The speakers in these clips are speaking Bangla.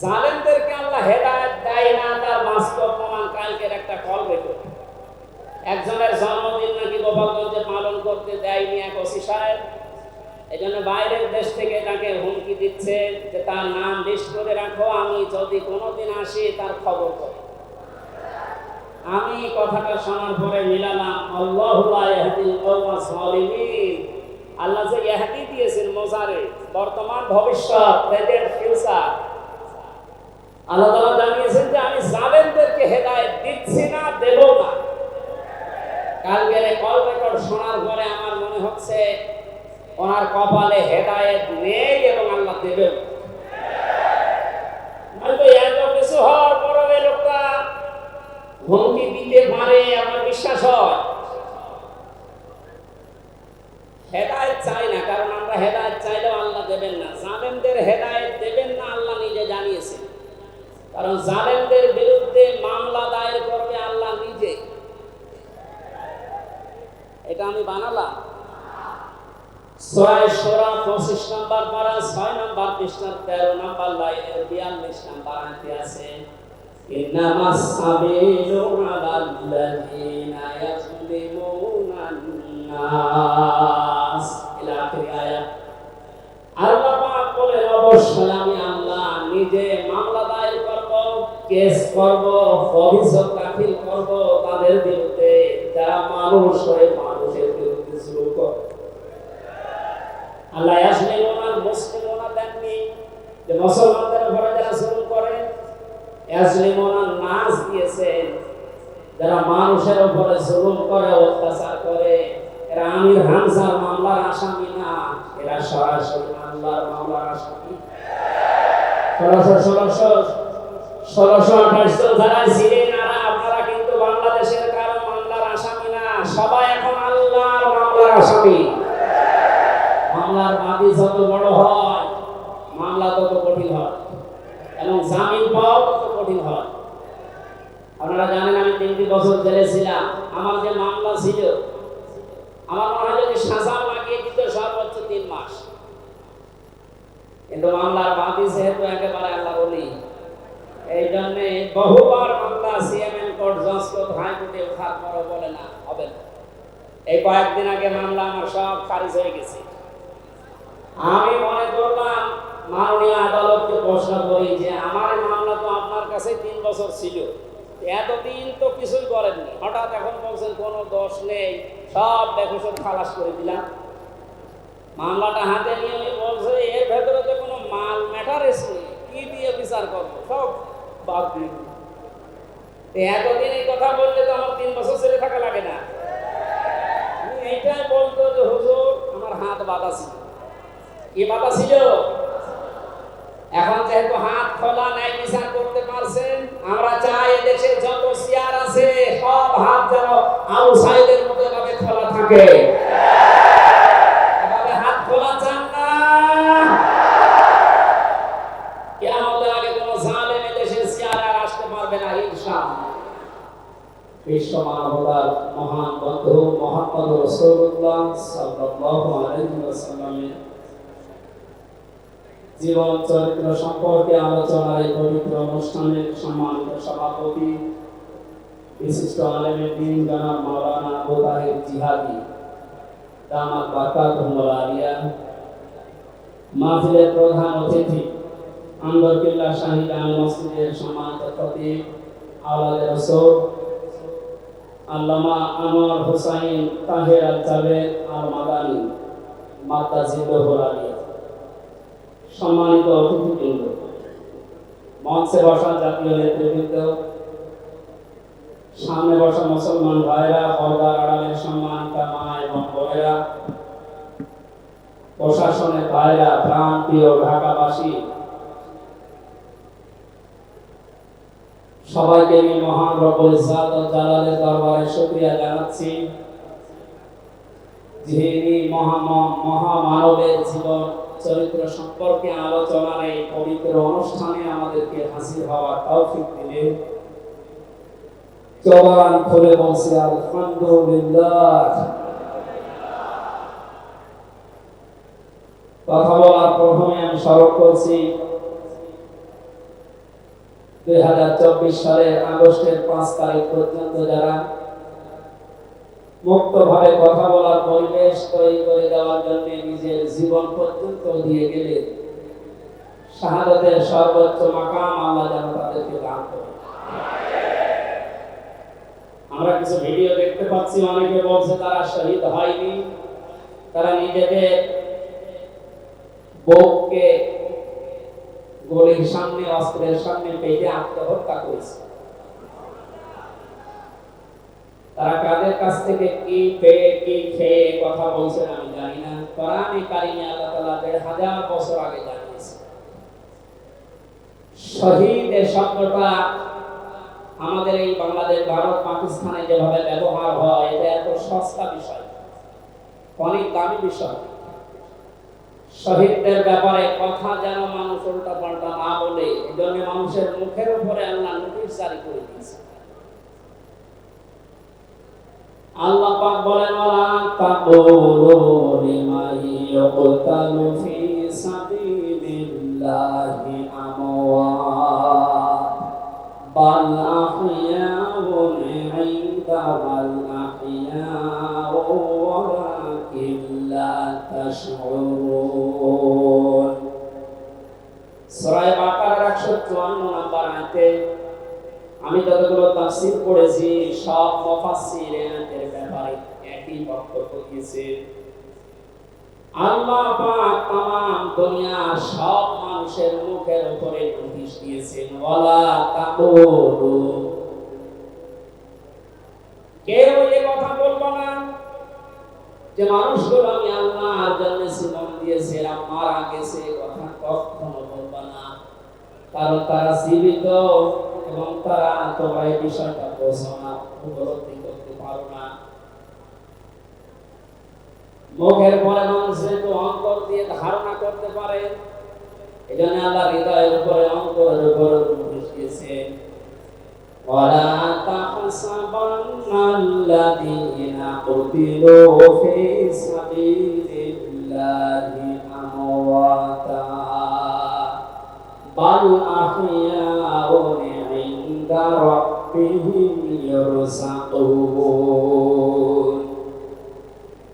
জালেমদেরকে আল্লাহ হেদায়েত দেয় না, তার বাস্তব প্রমাণ কালকের একটা কল বের। একজনের জন্মদিন নাকি গোপালগঞ্জে পালন করতে দেয়নি এক ওসি সাহেব। এই জন্য বাইরের দেশ থেকে তাকে হুমকি দিচ্ছে যে তার নাম লিস্ট করে রাখো, আমি যদি কোনোদিন আসি তার খবর করো। আমি কথাটা শোনার পরে মিলালাম, আল্লাহু লা ইয়াহদিল কওমাস যালিমিন। আল্লাহ যে ইহদি দিয়েছেন মোজারে, বর্তমান ভবিষ্যৎ, প্রেজেন্ট ফিউচার, আল্লাহ তাআলা জানিয়েছেন যে আমি জালেমদেরকে হেদায়েত দিচ্ছি না, দেব না। কালকের কল রেকর্ড শোনার পরে আমার মনে হচ্ছে ওনার কপালে হেদায়েত নেই এবং আল্লাহ দেবেন। হয়তো এত কিছু হওয়ার পরেও এই লোকটা হুমকি দিতে পারে, আমার বিশ্বাস হয়। হেদায়েত চাই না, কারণ আমরা হেদায়েত চাইলেও আল্লাহ দেবেন না। জালেমদের হেদায়েত দেবেন না, আল্লাহ নিজে জানিয়েছেন। কারণ জালেমদের বিরুদ্ধে মামলা দায়ের করবে আল্লাহ নিজে। এটা আমি বানালাম। সূরা শুরা 25 নম্বর পারা 6 নম্বর পৃষ্ঠার 13 নম্বর লাইনের 42 নম্বর আয়াতে আছে, ইন্নামাস সাবিলু আলাল্লাযিনা ইয়াযলিমুনান নাস, ইলা আখির আয়াত। আল্লাহ পাক বলেন, অবশ্যই আমি আল্লাহ নিজে মামলা দায়ের করব, কেস করব, অভিযোগ দাখিল করব তাদের বিরুদ্ধে যারা মানুষ হয়ে মানুষের বিরুদ্ধে জুলুম করে। আল্লাহ ইয়াজলিমুনা মুসলিমুনা দেননি যে মুসলমানদের উপরে যারা জুলুম করে, ইয়াজলিমুনা নাস দিয়েছেন যারা মানুষের উপরে জুলুম করে, অত্যাচার করে। এরা আমির হামজার মামলার আসামি না, এরা সরাসরি আল্লাহর মামলার আসামি। 1628 জন যারা ছিলেন আপনারা কিন্তু বাংলাদেশের কারো মামলার আসামি না, সবাই এখন আল্লাহর মামলার আসামি। মামলার বাদী যত বড় হয় মামলা তত কঠিন হয় এবং জামিন পাওয়া তত কঠিন হয়। আপনারা জানেন আমি 3 বছর জেলে ছিলাম। আমার যে মামলা ছিল, আমার মনে হয় যদি সাজা লাগিয়ে দিত সর্বোচ্চ 3 মাস। কিন্তু মামলার বাদী যেহেতু একেবারে আল্লাহর ওলি, এই জন্য বহুবার মামলা সিএমএম কোর্ট, জজ কোর্ট, হাইকোর্টে ওঠার পরও বলে না, হবে না। এই কয়েকদিন আগে মামলা আমার সব খারিজ হয়ে গেছে। আমি মনে করলাম মাননীয় আদালতকে প্রশ্ন করি যে আমার মামলা তো আপনার কাছে 3 বছর ছিল, এতদিন তো কিছুই করেননি, হঠাৎ এখন বলছেন কোনো দোষ নেই, সব বেকসুর খালাস করে দিলাম। মামলাটা হাতে নিয়ে বলছে এর ভেতরে তো কোনো মাল ম্যাটার নেই, কি দিয়ে বিচার করবো, সব বাদ দিয়ে। এতদিন এই কথা বললে তো আমার 3 বছর ছেলে থাকা লাগে না। এইটাই বলতো যে হুজুর আমার হাত বাঁধা ছিল। কি বাধা ছিল? এখন যেহেতু হাত খোলা নাই, বিচার করতে পারছেন, আমরা চাই এদেশে যত চেয়ার আছে সব হাত যেন আবু সাইদের মতো এভাবে খোলা থাকে। এভাবে হাত খোলা চান না? কিয়ামতের আগে কোনো জালেম এদেশে চেয়ারে আর আসতে পারবে না ইনশাআল্লাহ। বিশ্ব মানবতার মহান বন্ধু মুহাম্মদ রাসূলুল্লাহ সাল্লাল্লাহু আলাইহি ওয়াসাল্লামের জীবন চরিত্র সম্পর্কে আলোচনার এই পবিত্র অনুষ্ঠানের সম্মানিত সভাপতি, বিশিষ্ট আলেমের দিন জনাব মাওলানা আবু তাহের জিহাদি দামাত বারকাতুহুল আলিয়া, মাহফিলের প্রধান অতিথি আন্দরকিল্লা শাহী জামে মসজিদের সম্মানিত খতিব আওলাদ রাসূল আল্লামা আনোয়ার হোসাইন তাহের আল জাবেদ আল মাদানী মাদ্দাজিল্লাহুল আলিয়া, সম্মানিত অতিথিবৃন্দ, মঞ্চে বসা জাতীয় নেতৃবৃন্দ, সামনে বসা মুসলমান ভাইরা, পর্দার আড়ালের সম্মানিতা মা এবং বোনেরা, প্রশাসনের ভাইরা, প্রাণ প্রিয় ঢাকাবাসী, সবাইকে আমি মহান রব্বুল ইজ্জত ও জালালের দরবারে শুকরিয়া জানাচ্ছি, যিনি মহামানবের জীবন চরিত্র সম্পর্কে আলোচনার এই পবিত্র অনুষ্ঠানে আমাদেরকে হাজির হওয়ার তৌফিক দিলেন। জবান খুলে বলছি আলহামদুলিল্লাহ। কথা বলার প্রথমে আমি স্মরণ করছি 2024 সালের আগস্টের 5 তারিখ পর্যন্ত যারা মুক্তভাবে কথা বলার পরিবেশ তৈরি করে দেওয়ার জন্য নিজের জীবন পর্যন্ত দিয়ে গেলেন, শাহাদাতের সর্বোচ্চ মাকাম আল্লাহ যেন তাদেরকে দান করেন। আমরা কিছু ভিডিও দেখতে পাচ্ছি, অনেকে বলছে তারা শহীদ হয়নি, তারা নিজেদের বুককে গলির সামনে, অস্ত্রের সামনে পেটে আত্মহত্যা করেছে। তারা কাদের কাছ থেকে কি পেয়ে কি খেয়ে কথা বলছেন আমি জানি না। কোরআনে কারিমে আল্লাহ তাআলা 1000 বছর আগে জানিয়েছে। শহীদ এর শব্দটা আমাদের এই বাংলাদেশ, ভারত, পাকিস্তানে যেভাবে ব্যবহার হয়, এটা এত সস্তা বিষয়, অনেক দামি বিষয়। শহীদদের ব্যাপারে কথা যেন মানুষ উল্টা পাল্টা না বলে, এজন্য মানুষের মুখের উপরে আল্লাহ নোটিশ জারি করে দিয়েছে। আল্লাহ পাক বলেন, ওয়ালা তাকুলু লিমান ইউকতালু ফি সাবিলিল্লাহি আমওয়াত বাল আহইয়াউন ইনদা বাল আহইয়াউ ওয়ালাকিন লা তাশউরুন। সূরা বাকারার 154 নম্বর আয়াতে আমি যতগুলো তাফসীর পড়েছি, সব মুফাসসির এর ব্যাপারে একই বক্তব্য দিয়েছে। আল্লাহ পাক तमाम দুনিয়ার সব মানুষের মুখের উপরে নোটিশ দিয়েছেন, ওয়ালা তাকুলু, কেউ এই কথা বলবো না যে মানুষগুলো আমি আল্লাহর জন্য জীবন দিয়েছে, মারা গেছে, কথা কখনো বলবো না। কারণ তারা জীবিত এবং তারা তোমরা এই বিষয়টা বোঝো না, উপলব্ধি করতে পারো না। মুখের পরে মানুষ তো অন্তর দিয়ে ধারণা করতে পারে, এজন্য আল্লাহ হৃদয়ের উপরে, অন্তরের উপরে নোটিশ দিয়েছেন, ওয়ালা তাহসাবান্নাল্লাযীনা কুতিলু ফি সাবিলিল্লাহি আমওয়াতা বাল আহইয়াউন ইনদা রাব্বিহিম ইরযাকুন।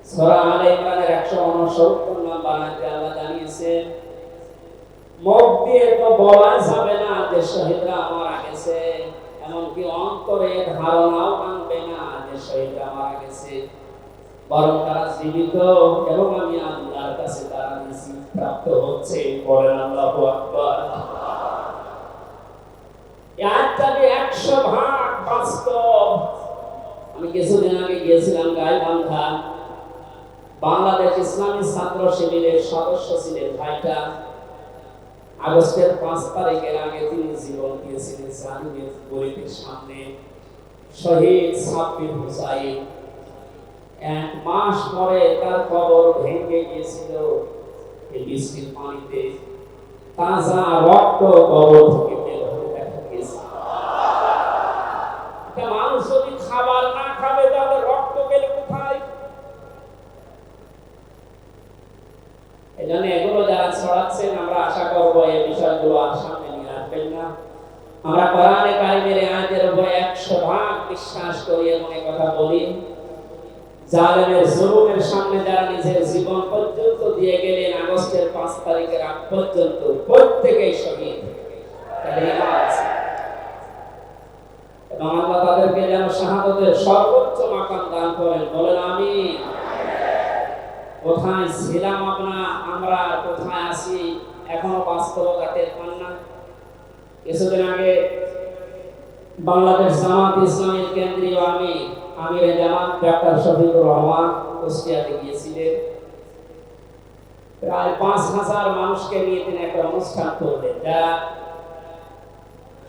সূরা আলে ইমরানের 169 নম্বর আয়াতে আল্লাহ জানিয়েছেন, মুখ দিয়ে তো বলা যাবে না যে শহীদরা মারা গেছে, এমনকি অন্তরে ধারণাও আনবে না যে শহীদরা মারা গেছে, বরং তারা জীবিত এবং আমি আল্লাহর কাছে তারা রিজিক প্রাপ্ত হচ্ছে। বলেন আল্লাহু আকবার। এই আয়াতটা 100% বাস্তব। আমি কিছুদিন আগে গিয়েছিলাম গাইবান্ধা, বাংলাদেশ ইসলামী ছাত্র শিবিরের সদস্য ছিলেন ভাইটা। আগস্টের 5 তারিখের আগে তিনি জীবন দিয়েছিলেন জালিমের গলির সামনে। শহীদ সাব্বির হুসাইন, 1 মাস পরে তার কবর ভেঙে গিয়েছিল এই বৃষ্টির পানিতে, তাজা রক্ত কবর থেকে বের হয়ে দেখা গেছে। মানুষ যদি খাবার না খাবে তাহলে রক্ত পেলে কোথায়? এজন্য এগুলো যারা ছড়াচ্ছেন, আমরা আশা করব এই বিষয়গুলো আর সামনে নিয়ে আসবেন না। আমরা কোরআনে কারিমের আয়াতের উপর 100% বিশ্বাস করি এবং এই কথা বলি, জালেমের জুলুমের সামনে যারা নিজের জীবন পর্যন্ত দিয়ে গেলেন আগস্টের 5 তারিখের আগ পর্যন্ত, প্রত্যেকেই শহীদ। এবং আল্লাহ তাদেরকে যেন শাহাদাতের সর্বোচ্চ মাকাম দান করেন। বলেন আমিন। কোথায় ছিলাম আমরা, কোথায় আছি, এখনো বাস্তবতা টের পান না। কিছুদিন আগে বাংলাদেশ জামাত ইসলামীর কেন্দ্রীয় আমির জামাত ডক্টর শফিকুর রহমান কুষ্টিয়াতে গিয়েছিলেন। প্রায় 5000 মানুষকে নিয়ে তিনি একটা অনুষ্ঠান করলেন, যারা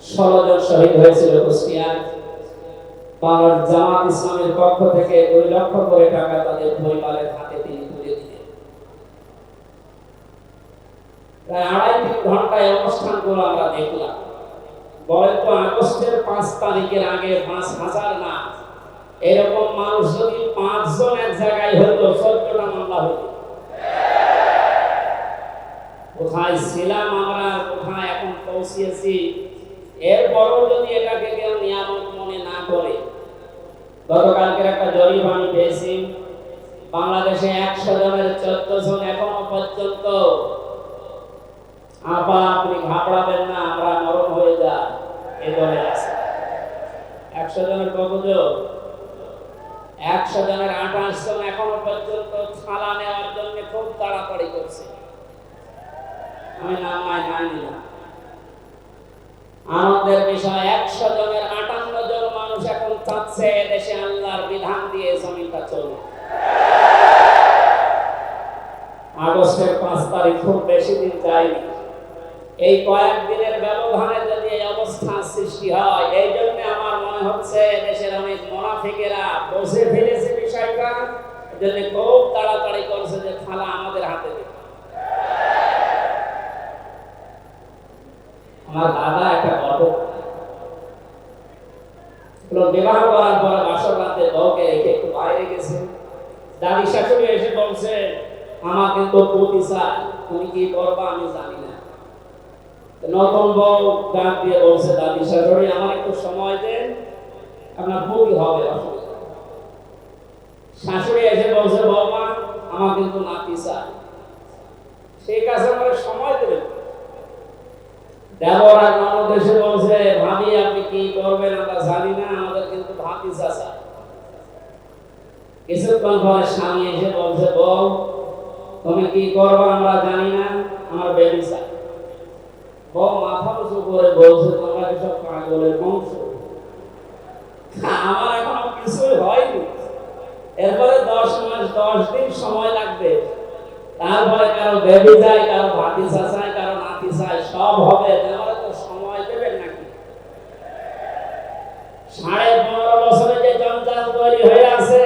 16 জন শহীদ হয়েছিল কুষ্টিয়ায়। বাংলাদেশ জামাত ইসলামের পক্ষ থেকে 2 লক্ষ করে টাকা তাদের পরিবারের হাতে তিনি তুলে দিলেন। প্রায় 2.5-3 ঘন্টায় অনুষ্ঠানগুলো আমরা দেখলাম। বলেন তো, আগস্টের 5 তারিখের আগে 5000 না, এরকম মানুষ যদি 5 জন এক জায়গায় হতো, 14টা মামলা হতো। কোথায় ছিলাম আমরা, কোথায় এখন পৌঁছেছি, এরপরও যদি এটাকে কেউ নিয়ামত মনে না করে, গতকালকের একটা জরিপ আমি পেয়েছি, বাংলাদেশে 100 জনের 14 জন এখনো পর্যন্ত আপা আপনি ঘাবড়াবেন না আমরা নরম হয়ে যা এই দলে আছে। 100 জনের কতজন? 100 জনের 28 জন এখনো পর্যন্ত থালা নেওয়ার জন্য খুব তাড়াতাড়ি করছে। আমি নামায় নাই নিলাম। আনন্দের বিষয় 100 জনের 58 জন মানুষ এখন চাচ্ছে দেশে আল্লাহর বিধান দিয়ে জমিটা চলুক। আগস্টের 5 তারিখ খুব বেশি দিন যায়নি। এই কয়েকদিনের ব্যবধানে যদি এই অবস্থা সৃষ্টি হয়, এই জন্য আমার মনে হচ্ছে দেশের অনেক মুনাফিকেরা বুঝে ফেলেছে বিষয়টা, এজন্য খুব তাড়াতাড়ি করছে যে থালা আমাদের হাতে দিন। আমার দাদা একটা ঘটক বিবাহ করার পর বাসর রাতে বউকে রেখে একটু বাইরে গেছে। দাদি শাশুড়ি এসে বলছে আমার কিন্তু পুতি চাই, তুমি কি করবা আমি জানি না। নতুন বউ ডাক দিয়ে বলছে দাদি শাশুড়ি আমার একটু সময় দেন, আপনার পুতি হবে অসুবিধা। শাশুড়ি এসে বলছে বৌমা আমার কিন্তু নাতি চাই, সেই কাছে আমার সময় দেবেন। দেবর আর ননদ এসে বলছে ভাবি আপনি কি করবেন আমরা জানি না, আমাদের কিন্তু ভাতিজা চাই। কিছুক্ষণ পরে স্বামী এসে বলছে বউ তুমি কি করবা আমরা জানি না, আমার বেবি চাই। বউ মাথা উঁচু করে বলছে তোমরা কি সব পাগলের বংশ, আমার এখনো কিছুই হয়নি। এরপরে 10 মাস 10 দিন সময় লাগবে, তারপরে কারো বেবি চাই, কারো ভাতিজা চাই, কারো নাতি চাই, সব হবে। তাহলে তো সময় দেবেন নাকি? 15.5 বছরে যে জঞ্জাল তৈরি হয়ে আছে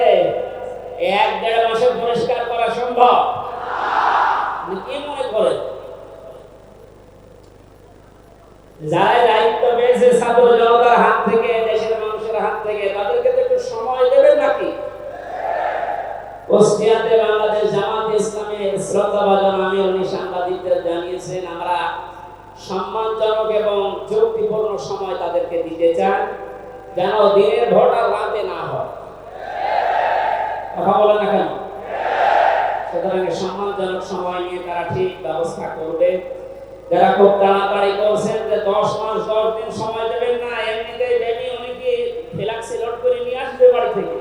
1-1.5 মাসে পরিষ্কার করা সম্ভব? কি মনে করেন? যারা দায়িত্ব পেয়েছে ছাত্র জনতার হাত থেকে, দেশের মানুষের হাত থেকে, তাদেরকে তো একটু সময় দেবেন নাকি? কুষ্টিয়াতে বাংলাদেশ জামাত ইসলামের শ্রদ্ধাভাজন আমির উনি সাংবাদিকদের জানিয়েছেন আমরা সম্মানজনক এবং যুক্তিপূর্ণ সময় তাদেরকে দিতে চান, যেন দিনের ভোট আর রাতে না হয়। কথা বলেন না কেন? সুতরাং সম্মানজনক সময় নিয়ে তারা ঠিক ব্যবস্থা করবে। যারা খুব তাড়াতাড়ি করছেন যে 10 মাস 10 দিন সময় দেবেন না, এমনিতেই বেবি অনেকে ফ্ল্যাক্সি লোড করে নিয়ে আসবে বাড়ি থেকে।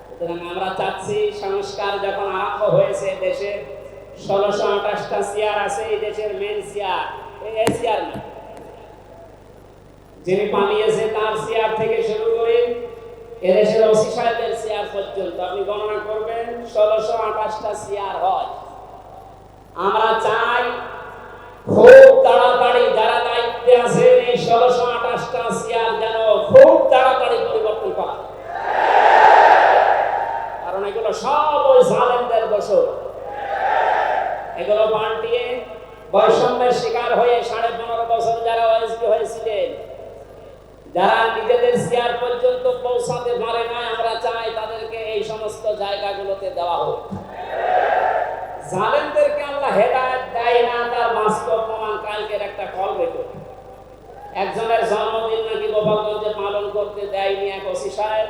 সুতরাং আমরা চাচ্ছি সংস্কার যখন আরম্ভ হয়েছে দেশে 1628টা চেয়ার আছে, এই দেশের মেন চেয়ার এই চেয়ার না, যিনি পালিয়েছে তার চেয়ার থেকে শুরু করে এদেশের ওসি সাহেবের চেয়ার পর্যন্ত আপনি গণনা করবেন 1628টা চেয়ার হয়। আমরা চাই খুব তাড়াতাড়ি যারা দায়িত্বে আছেন এই 1628টা চেয়ার যেন খুব তাড়াতাড়ি পরিবর্তন করা, কারণ এগুলো সব ওই জালেমদের দোষ। এগুলো পাল্টিয়ে বৈষম্যের শিকার হয়ে 15.5 বছর যারা ওএসপি হয়েছিলেন, যারা নিজেদের চেয়ার পর্যন্ত পৌঁছাতে পারে না, আমরা চাই তাদেরকে এই সমস্ত জায়গাগুলোতে দেওয়া হোক। জালেমদেরকে আল্লাহ হেদায়েত দেয় না, তার বাস্তব প্রমাণ কালকের একটা কল রেকর্ড। একজনের জন্মদিন নাকি গোপালগঞ্জে পালন করতে দেয়নি এক ওসি সাহেব,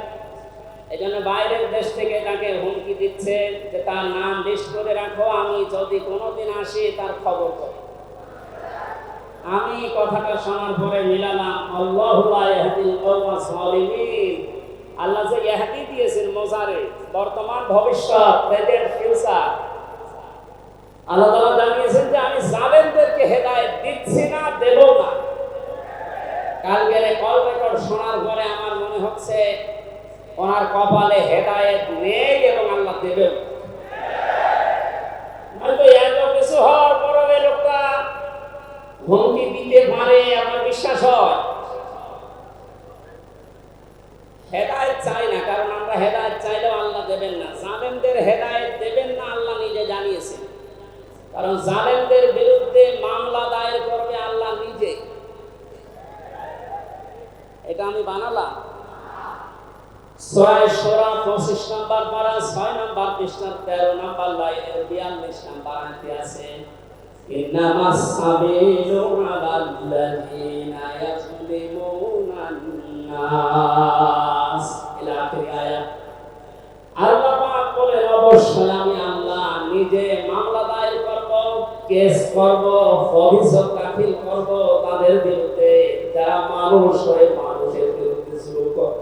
এই জন্য বাইরের দেশ থেকে তাকে হুমকি দিচ্ছে যে তার নাম লিস্ট করে রাখো, আমি যদি কোনোদিন আসি তার খবর করি। আমি কথাটা শোনার পরে মিলালাম আল্লাহু লা ইয়াহদিল কওমাস যালিমিন। আল্লাহ যে ইহদি দিয়েছেন মোজারে, বর্তমান ভবিষ্যৎ, প্রেজেন্ট ফিউচার, আল্লাহ তাআলা জানিয়েছেন যে আমি জালেমদেরকে হেদায়েত দিচ্ছি না, দেব না। কালকের কল রেকর্ড শোনার পরে আমার মনে হচ্ছে ওনার কপালে হেদায়েত নেই এবং আল্লাহ দেবেন। হয়তো এত কিছু হওয়ার পরও এই লোকটা হুমকি দিতে পারে আমার বিশ্বাস হয়। হেদায়েত চাই না, কারণ আমরা হেদায়েত চাইলেও আল্লাহ দেবেন না। জালেমদের হেদায়েত দেবেন না আল্লাহ নিজে জানিয়েছেন, কারণ জালেমদের বিরুদ্ধে মামলা দায়ের করবে আল্লাহ নিজে। এটা আমি বানালাম। সূরা শুরা 25 নম্বর পারা 6 নম্বর পৃষ্ঠা 13 নম্বর লাইনের 42 নম্বর আয়াতে আছে ইন্নামাস সাবিলু আলাল্লাযীনা ইয়াযলিমুনান নাস ইলা আখির আয়াত। আল্লাহ পাক বলেন, অবশ্যই আমি আল্লাহ নিজে মামলা দায়ের করব, কেস করব, অভিযোগ দাখিল করব তাদের বিরুদ্ধে যারা মানুষ হয়ে মানুষের বিরুদ্ধে জুলুম করে।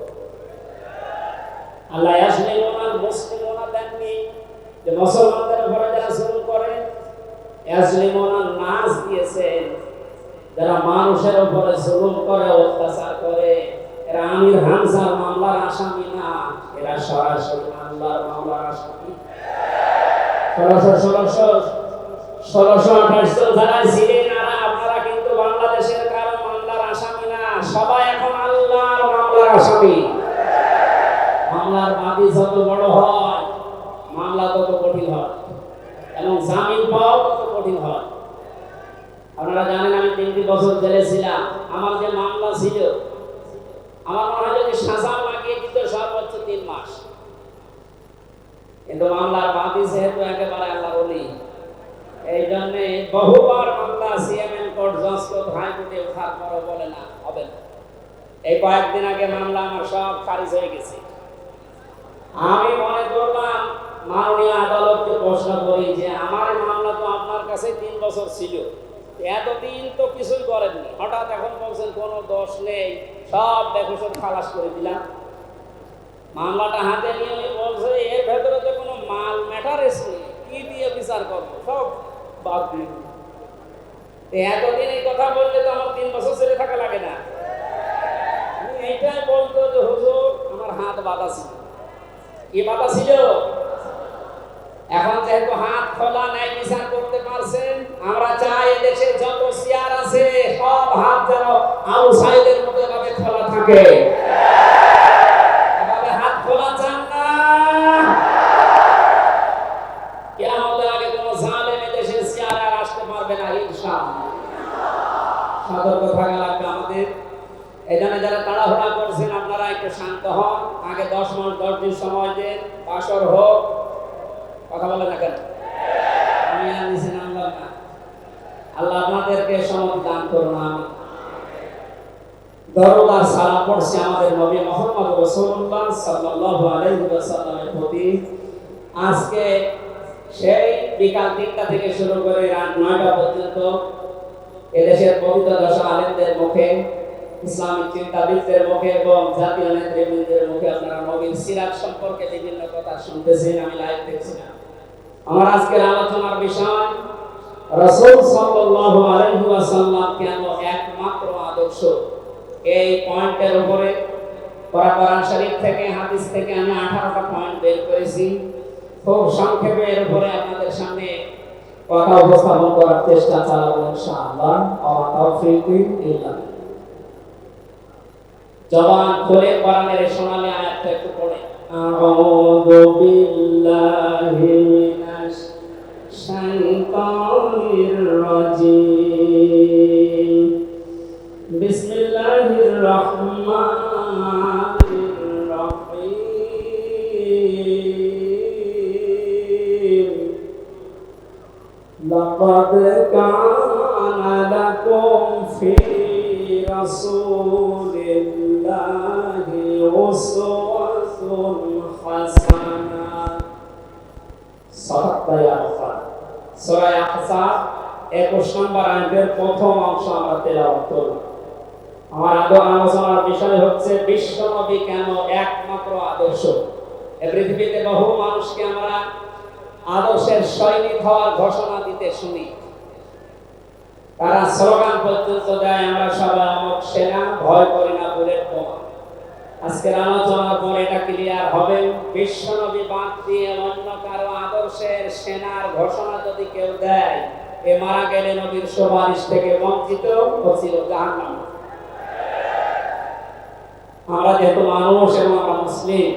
আল্লাহ ইয়াসলিমুনাল মুসলিমুনা দেননি যে মুসলমানদের উপরে যারা জুলুম করে, ইয়াসলিমুনান নাস দিয়েছেন যারা মানুষের উপরে জুলুম করে, অত্যাচার করে। এরা আমির হামজার মামলার আসামি না, এরা সরাসরি আল্লাহর মামলার আসামি। 1628 জন যারা ছিলেন আপনারা কিন্তু বাংলাদেশের কারো মামলার আসামি না, সবাই এখন আল্লাহর মামলার আসামি। মামলার বাদী যত বড় হয় মামলা তত কঠিন হয় এবং জামিন পাওয়া তত কঠিন হয়। আপনারা জানেন আমি 3 বছর জেলে ছিলাম। আমার যে মামলা ছিল, আমার মনে হয় যদি সাজা লাগিয়ে দিত সর্বোচ্চ 3 মাস। কিন্তু মামলার বাদী যেহেতু একেবারে আল্লাহর ওলি, এই জন্য বহুবার মামলা সিএমএন কোর্ট, জজ কোর্ট, হাইকোর্টে ওঠার পরও বলে না, হবে না। এই কয়েকদিন আগে মামলা আমার সব খারিজ হয়ে গেছে। আমি মনে করলাম মাননীয় আদালতকে প্রশ্ন করি যে আমার মামলা তো আপনার কাছে 3 বছর ছিল, এতদিন তো কিছুই করেননি, হঠাৎ এখন বলছেন কোনো দোষ নেই, সব বেকসুর খালাস করে দিলাম। মামলাটা হাতে নিয়ে বলছে এর ভেতরে তো কোনো মাল ম্যাটারেস নেই, কি দিয়ে বিচার করবো, সব বাদ দিয়ে। এতদিন এই কথা বললে তো আমার 3 বছর ছেড়ে থাকা লাগে না। এইটাই বলতো যে হুজুর আমার হাত বাঁধা ছিল। কি বাধা ছিল? এখন যেহেতু হাত খোলা নাই, বিচার করতে পারছেন, আমরা চাই দেশে যত চেয়ার আছে সব হাত যেন আবু সাইদের মতো এভাবে খোলা থাকে। এভাবে হাত খোলা চান না? কিয়ামতের আগে কোনো জালেম দেশের চেয়ারে আর আসতে পারবে না ইনশাআল্লাহ। সতর্ক থাকা লাগবে আমাদের। এই জন্য যারা তাড়াহুড়া করছেন আপনারা একটু শান্ত হন, আগে 10 মাস 10 দিন সময় দেন, বাসর হোক। কথা বলে না কেন? আমি আর নিচে নামলাম না। আল্লাহ আপনাদেরকে সম্মতি দান করুন। আমি দরুদ আর সালাম পড়ছি আমাদের নবী মুহাম্মদ রাসূলুল্লাহ সাল্লাল্লাহু আলাইহি ওয়াসাল্লামের প্রতি। আজকে সেই বিকাল 3টা থেকে শুরু করে রাত 9টা পর্যন্ত এদেশের পবিত্র দশ আলেমদের মুখে, ইসলামিক চিন্তাবিদদের মুখে এবং জাতীয় নেতৃবৃন্দের মুখে আপনারা নবীর সিরাত সম্পর্কে বিভিন্ন কথা শুনতেছেন। আমি লাইভ দেখছিলাম। আমার আজকের আলোচনার বিষয় রাসূল সাল্লাল্লাহু আলাইহি ওয়াসাল্লাম কেন একমাত্র আদর্শ। এই পয়েন্টের উপরে কোরআন শরীফ থেকে, হাদিস থেকে আমি 18টা পয়েন্ট বের করেছি। খুব সংক্ষেপে এর উপরে আপনাদের সামনে কথা উপস্থাপন করার চেষ্টা চালাবো ইনশাআল্লাহ। ওয়া তাওফীকুন ইল্লাহ। জবান খুলে কোরআনের সোনালী আয়াতটা একটু পড়ে। আউযু বিল্লাহি মিনাশ শাইতানির রাজীম। বিসমিল্লাহির রাহমানির রাহিম। লাকাদ কানা লাকুম ফি রাসূলিল্লাহি উসওয়াতুন হাসানাহ। সূরা আহজাব 21 নম্বর আয়াতের প্রথম অংশ আমরা তেলাওয়াত করব। আমার আলোচনার বিষয় হচ্ছে বিশ্বনবী কেন একমাত্র আদর্শ। এই পৃথিবীতে বহু মানুষকে আমরা আদর্শের সৈনিক হওয়ার ঘোষণা দিতে শুনি, তারা স্লোগান পর্যন্ত দেয় আমরা সবাই অমুক সেনা, ভয় করি না বুলেট বোমা। আজকের আলোচনার পর এটা ক্লিয়ার হবে, বিশ্বনবী বাদ দিয়ে অন্য কারো আদর্শের সেনার ঘোষণা যদি কেউ দেয়, এ মারা গেলে নবীর সুপারিশ থেকে বঞ্চিত হচ্ছিল জাহান্নাম। আমরা যেহেতু মানুষ এবং আমরা মুসলিম,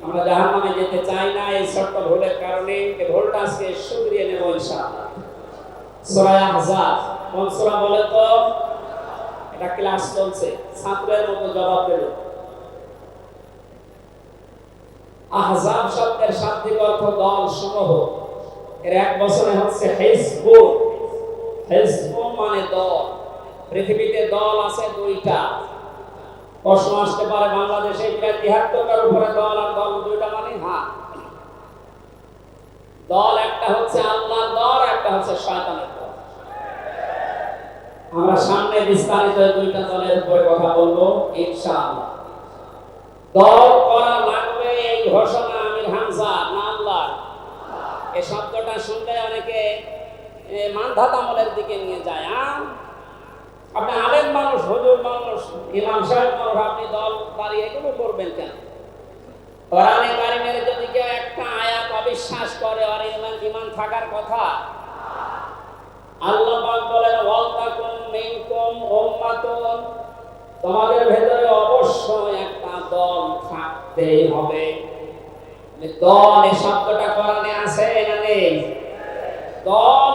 আমরা জাহান্নামে যেতে চাই না। এই ছোট্ট ভুলের কারণে এই ভুলটা আজকে শুধরিয়ে নেব ইনশাআল্লাহ। সূরা আহজাব কোন সূরা বলে তো? এটা ক্লাস চলছে, ছাত্রের মতো জবাব দেবে। আহজাব শব্দের শাব্দিক অর্থ দল সমূহ। এর এক বছরে হচ্ছে হিজবুত। হিজবুন মানে দল। পৃথিবীতে দল আছে দুইটা। প্রশ্ন আসতে পারে বাংলাদেশে প্রায় ৭৩টার উপরে দল, আর দল দুইটা মানে দল একটা হচ্ছে আল্লাহর দল, একটা হচ্ছে শয়তানের দল। আমরা সামনে বিস্তারিত দুইটা দলের উপরে কথা বলবো ইনশাআল্লাহ। দল করা লাগবে এই ঘোষণা আমির হামজা না আল্লাহ? এই শব্দটা শুনলে অনেকে মানধাত আমলের দিকে নিয়ে যায়। আপনি আলেম মানুষ, হুজুর মানুষ, ইমাম সাহেব মানুষ, আপনি দল বাড়ি এগুলো করবেন কেন? কোরআনে কারিমের যদি কেউ একটা আয়াত অবিশ্বাস করে, আর ইমান থাকার কথা। আল্লাহ পাক বলেন ওয়ালতাকুম মিনকুম উম্মাতুন, তোমাদের ভেতরে অবশ্যই একটা দল থাকতেই হবে। দল এই শব্দটা কোরআনে আছে না নেই? দল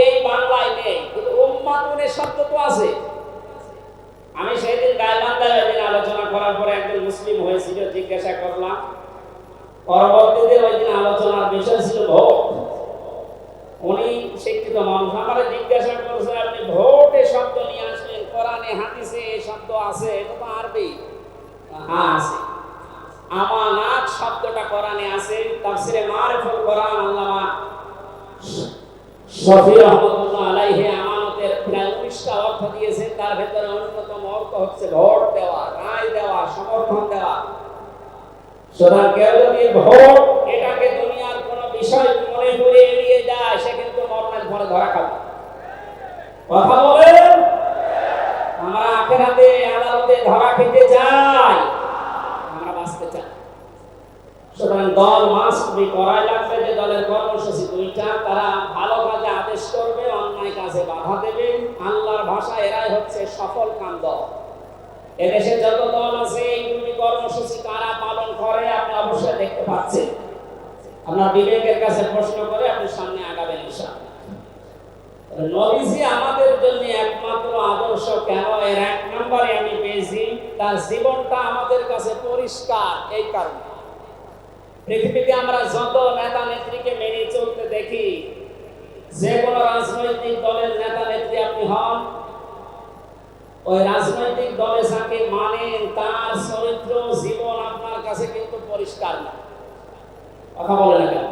এই বাংলায় নেই, কিন্তু উম্মাতুনের শব্দ তো আছে। আমি সেদিন গাইবান্ধায় ওই দিন আলোচনা করার পরে একজন মুসলিম হয়েছিল, জিজ্ঞাসা করলাম। পরবর্তীতে ওই দিন আলোচনার বিষয় ছিল ভোট। উনি শিক্ষিত মানুষ, আমার জিজ্ঞাসা করছে আপনি ভোটে শব্দ নিয়ে আসলেন, কোরআনে হাদিসে এই শব্দ আছে? এটা তো আরবি। হ্যাঁ আছে। আমানাত শব্দটা কোরআনে আছে। তাফসিরে মারিফুল কোরআন আল্লামা শফি রহমাতুল্লাহ আলাইহি আমানতের প্রায় 19টা অর্থ দিয়েছেন। তার ভেতরে অন্যতম অর্থ হচ্ছে ভোট দেওয়া, রায় দেওয়া, সমর্থন দেওয়া। সুতরাং কেউ যদি ভোট এটাকে দুনিয়ার কোন বিষয় মনে করে এড়িয়ে যায়, সে কিন্তু মরণের পরে ধরা খাবে। কথা বলেন, আমরা আখিরাতে আদালতে ধরা খেতে যাই, আমরা বাঁচতে চাই। সুতরাং দল মাস্ট বি করাই লাগবে। যে দলের কর্মসূচি দুইটা, তারা ভালো কাজে আদেশ করবে, অন্যায় কাজে বাধা দেবে। আল্লাহর ভাষা এরাই হচ্ছে সফল কাম দল। এদেশে যত দল আছে এই দুটি কর্মসূচি কারা পালন করে আপনি অবশ্যই দেখতে পাচ্ছেন। আপনার বিবেকের কাছে প্রশ্ন করে আপনি সামনে আগাবেন ইনশাআল্লাহ। নবীজি আমাদের জন্য একমাত্র আদর্শ কেন? এর এক নম্বরে আমি পেয়েছি তার জীবনটা আমাদের কাছে পরিষ্কার। এই কারণে পৃথিবীতে আমরা যত নেতা নেত্রীকে মেনে চলতে দেখি, যে কোনো রাজনৈতিক দলের নেতা নেত্রী আপনি হন, ওই রাজনৈতিক দলে যাকে মানেন তার চরিত্র জীবন আপনার কাছে কিন্তু পরিষ্কার না। কথা বলে না কেন?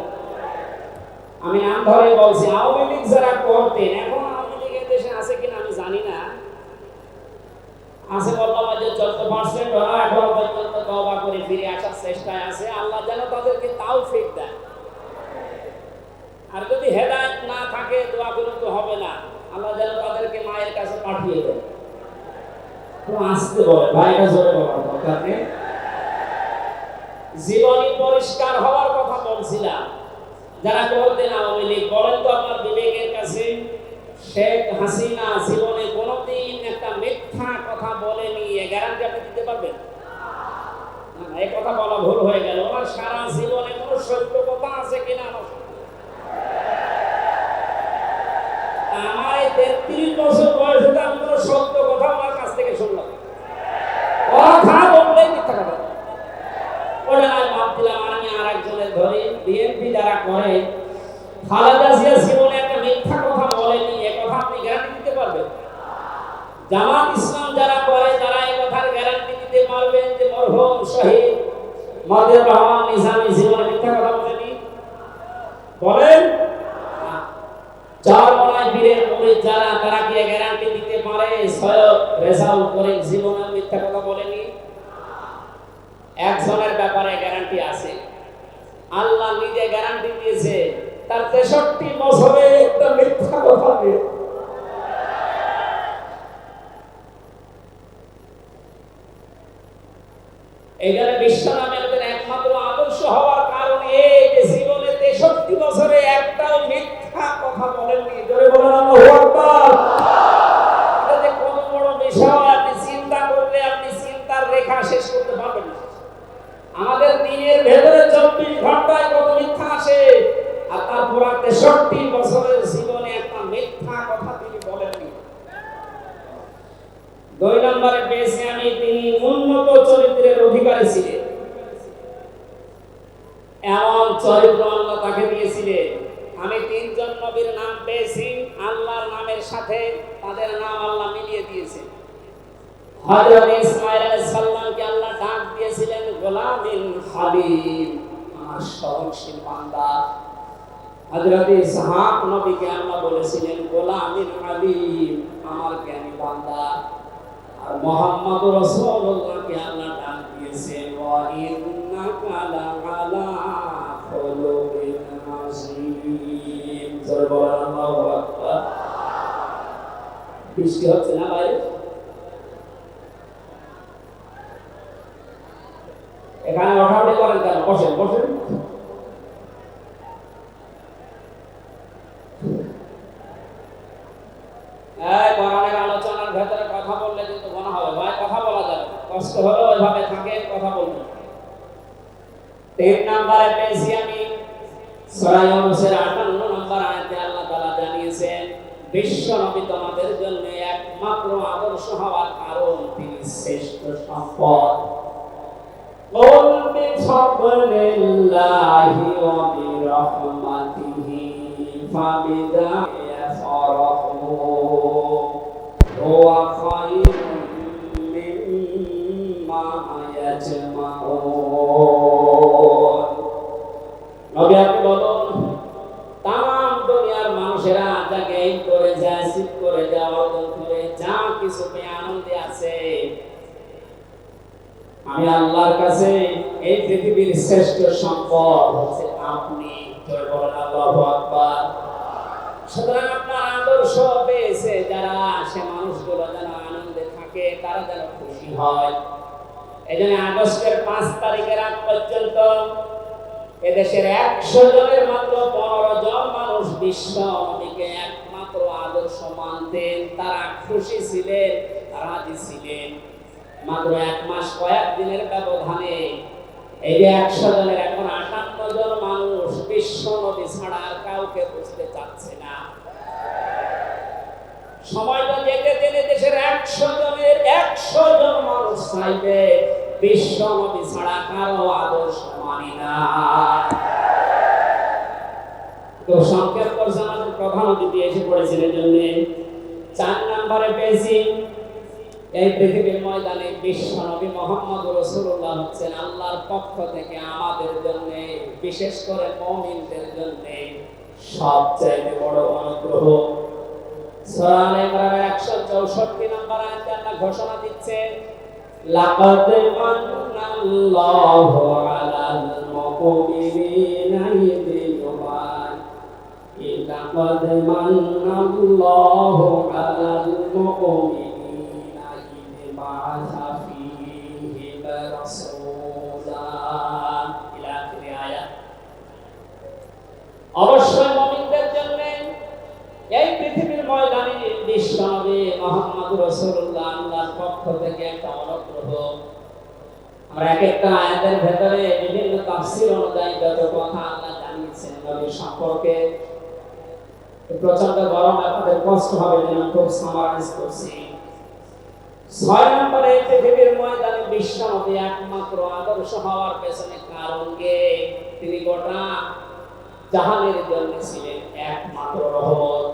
আমি নাম ধরে বলছি, আওয়ামী লীগ যারা করতেন, এখন আওয়ামী লীগের দেশে আছে কিনা আমি জানি না, আছে বললাম যে 14% ওরা এখন পর্যন্ত তওবা করে ফিরে আসার চেষ্টায় আছে। আল্লাহ যেন তাদেরকে তাওফিক দেয়। আর যদি হেদায়েত না থাকে, দোয়া করলে তো হবে না। আল্লাহ যেন তাদেরকে মায়ের কাছে পাঠিয়ে দেয়। তো আসতে বলে ভাইরা, জোরে বলার দরকার নেই। জীবনী পরিষ্কার হওয়ার কথা বলছিলাম। যারা করতেন আওয়ামী লীগ, বলেন তো আপনার বিবেকের কাছে, শেখ হাসিনা জীবনে কোনোদিন একটা মিথ্যা কথা বলেনি, এ গ্যারান্টি আপনি দিতে পারবেন? না, এই কথা বলা ভুল হয়ে গেল। ওনার সারা জীবনে কোনো সত্য কথা আছে কিনা আমার 33 বছর বয়সে আমি কোনো সত্য কথা ওনার কাছ থেকে শুনলাম। কথা বললেই মিথ্যা কথা। ওটা আমি ভাবছিলাম আমি আর একজনের ধরে বিএনপি যারা করে, খালেদা জিয়া জীবনে একটা মিথ্যা কথা বলেনি, এ কথা আপনি গ্যারান্টি দিতে পারবেন? জামাত ইসলাম যারা করে তারা এই কথার গ্যারান্টি দিতে পারবেন যে মরহুম শহীদ মজিবুর রহমান নিজামী জীবনে মিথ্যা কথা বলেনি? বলেন। চরমনাই বীরের মুরিদ যারা, তারা কি গ্যারান্টি দিতে পারে সৈয়দ রেজাউল করিম জীবনে মিথ্যা কথা বলেনি? একজনের ব্যাপারে গ্যারান্টি আছে, আল্লাহ নিজে গ্যারান্টি দিয়েছে, তার 63 বছরে একটা মিথ্যা কথা দিয়ে। এইখানে বিশ্ব নামের একমাত্র আদর্শ হওয়ার কারণ এই যে জীবনে 63 বছরে একটাও মিথ্যা কথা বলেননি। জোরে বলেন আল্লাহু আকবার। এটা যে কত বড় বিষয়, আপনি চিন্তা করলে আপনি চিন্তার রেখা শেষ করতে পারবেন না। আমাদের দিনের ভেতরে 24 ঘন্টায় কত মিথ্যা আসে, আর তারপর 63 বছরের জীবনে একটা মিথ্যা কথা তিনি বলেননি। 2 নম্বরে পেয়েছি আমি, তিনি উন্নত চরিত্রের অধিকারী ছিলেন। এমন চরিত্র আল্লাহ তাকে দিয়েছিলেন, আমি তিনজন নবীর নাম পেয়েছি আল্লাহর নামের সাথে, তাদের নাম আল্লাহ মিলিয়ে দিয়েছেন। হযরত ইসমাঈল আলাইহিস সালামকে আল্লাহ ডাক দিয়েছিলেন গোলামিন হালিম, আমার সহনশীল বান্দা। হযরত ইসহাক নবীকে আল্লাহ বলেছিলেন গোলামিন হালিম, আমার জ্ঞানী বান্দা। আর মুহাম্মদ রাসূলুল্লাহকে আল্লাহ ডাক দিয়েছেন ওয়া ইন্নাকা লাআলা খুলুকিন আযীম। সুবহানাল্লাহু আকবার। বৃষ্টি হচ্ছে না ভাই? এখানে ওঠাউঠি করেন কেন? বসেন বসেন। কোরআনের আলোচনার ভেতরে কথা বললে কিন্তু মনে হবে ভাই কথা বলা যাবে, কষ্ট হলেও ওইভাবে থাকেন, কথা বলবেন। 3 নম্বরে পেয়েছি আমি সূরা ইউনূসের 58 নম্বর আয়াতে আল্লাহ তাআলা জানিয়েছেন বিশ্ব নবী তোমাদের জন্য একমাত্র আদর্শ হওয়ার কারণ তিনি শ্রেষ্ঠ সম্পদ। قُلْ بِفَضْلِ اللَّهِ وَبِرَحْمَتِهِ فَبِذَلِكَ يَفْرَحُوا هُوَ خَيْرٌ مِّمَّا يَجْمَعُونَ। নবী আপনি বলুন, তাম দুনিয়ার মানুষেরা যাকে এই করে যায়, সিদ্ধ করে যায়, অর্জন করে যা কিছু পেয়ে আনন্দে আছে, আমি আল্লাহর কাছে এই পৃথিবীর শ্রেষ্ঠ সম্পদ হচ্ছে আপনি। জয় বলেন আল্লাহু আকবার। সুতরাং আপনার আদর্শ পেয়েছে যারা, সে মানুষগুলো যেন আনন্দে থাকে, তারা যেন খুশি হয়। এই জন্য আগস্টের 5 তারিখের আগ পর্যন্ত এদেশের 100 জনের মাত্র 15 জন মানুষ বিশ্ব নবীকে একমাত্র আদর্শ মানতেন, তারা খুশি ছিলেন, রাজি ছিলেন। মাত্র 1 মাস কয়েক দিনের ব্যবধানে এই যে 100 জনের এখন 58 জন মানুষ বিশ্ব নবী ছাড়া আর কাউকে বুঝতে চাচ্ছে না। সময়টা যেতে যেতে দেশের 100 জনের 100 জন মানুষ চাইবে বিশ্ব নবী ছাড়া কারো আদর্শ মানি না। তো সংক্ষেপ করছে আমাদের প্রধান অতিথি এসে পড়েছিলেন জন্য 4 নম্বরে পেয়েছি এই পৃথিবীর ময়দানে বিশ্ব নবী মুহাম্মদ রাসূলুল্লাহ হচ্ছেন আল্লাহর পক্ষ থেকে আমাদের জন্য, বিশেষ করে মুমিনদের জন্য সবচেয়ে বড় অনুগ্রহ। সূরা আলে ইমরানের 164 নম্বর আয়াতে আল্লাহ ঘোষণা দিচ্ছেন লাকাদ মান্নাল্লাহু আলাল মুমিনিনা ইয লাকাদ মান্নাল্লাহু আলাল মুমিনিনা অবশ্যই মুমিনদের জন্য এই পৃথিবীর ময়দানে বিশ্ব নবী মুহাম্মদ রাসূলুল্লাহ আল্লাহর পক্ষ থেকে একটা অনুগ্রহ। আমরা এক একটা আয়াতের ভেতরে বিভিন্ন তাফসীর অনুযায়ী যত কথা আল্লাহ জানিয়েছেন নবী সম্পর্কে, প্রচন্ড গরম আপনাদের কষ্ট হবে, যেন খুব সামারাইজ করছি। 6 নম্বরে পৃথিবীর ময়দানে বিশ্ব নবী একমাত্র আদর্শ হওয়ার পেছনে কারণ কে, তিনি গোটা জাহানের জন্য ছিলেন একমাত্র রহমত।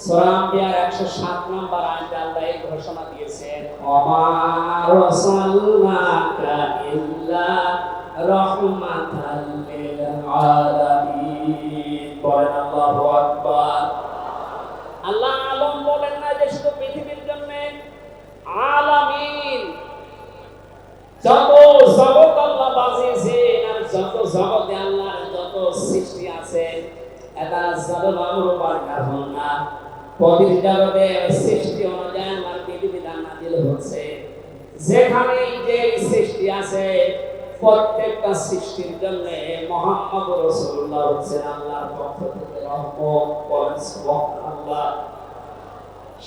সূরা আম্বিয়ার 107 নম্বর আয়াতে আল্লাহ এই ঘোষণা দিয়েছেন ওমা রাসালনাকা ইল্লা রাহমাতাল লিল আলামিন। বলেন আল্লাহু আকবার। আল্লাহ আলম বলেন না যে শুধু পৃথিবীর জন্য, আলামিন যত জগৎ আল্লাহ বানিয়েছেন আর যত জগতে আল্লাহর যত সৃষ্টি আছে এটা জগৎ অনুরূপার কারণ না। প্রতিটি জগতে সৃষ্টি অনুযায়ী আল্লাহর বিধিবিধান নাযিল হচ্ছে। যেখানে যে সৃষ্টি আছে প্রত্যেকটা সৃষ্টির জন্য মুহাম্মদ রাসূলুল্লাহ হচ্ছেন আল্লাহর পক্ষ থেকে রহমত। বলেন সুবহানাল্লাহ।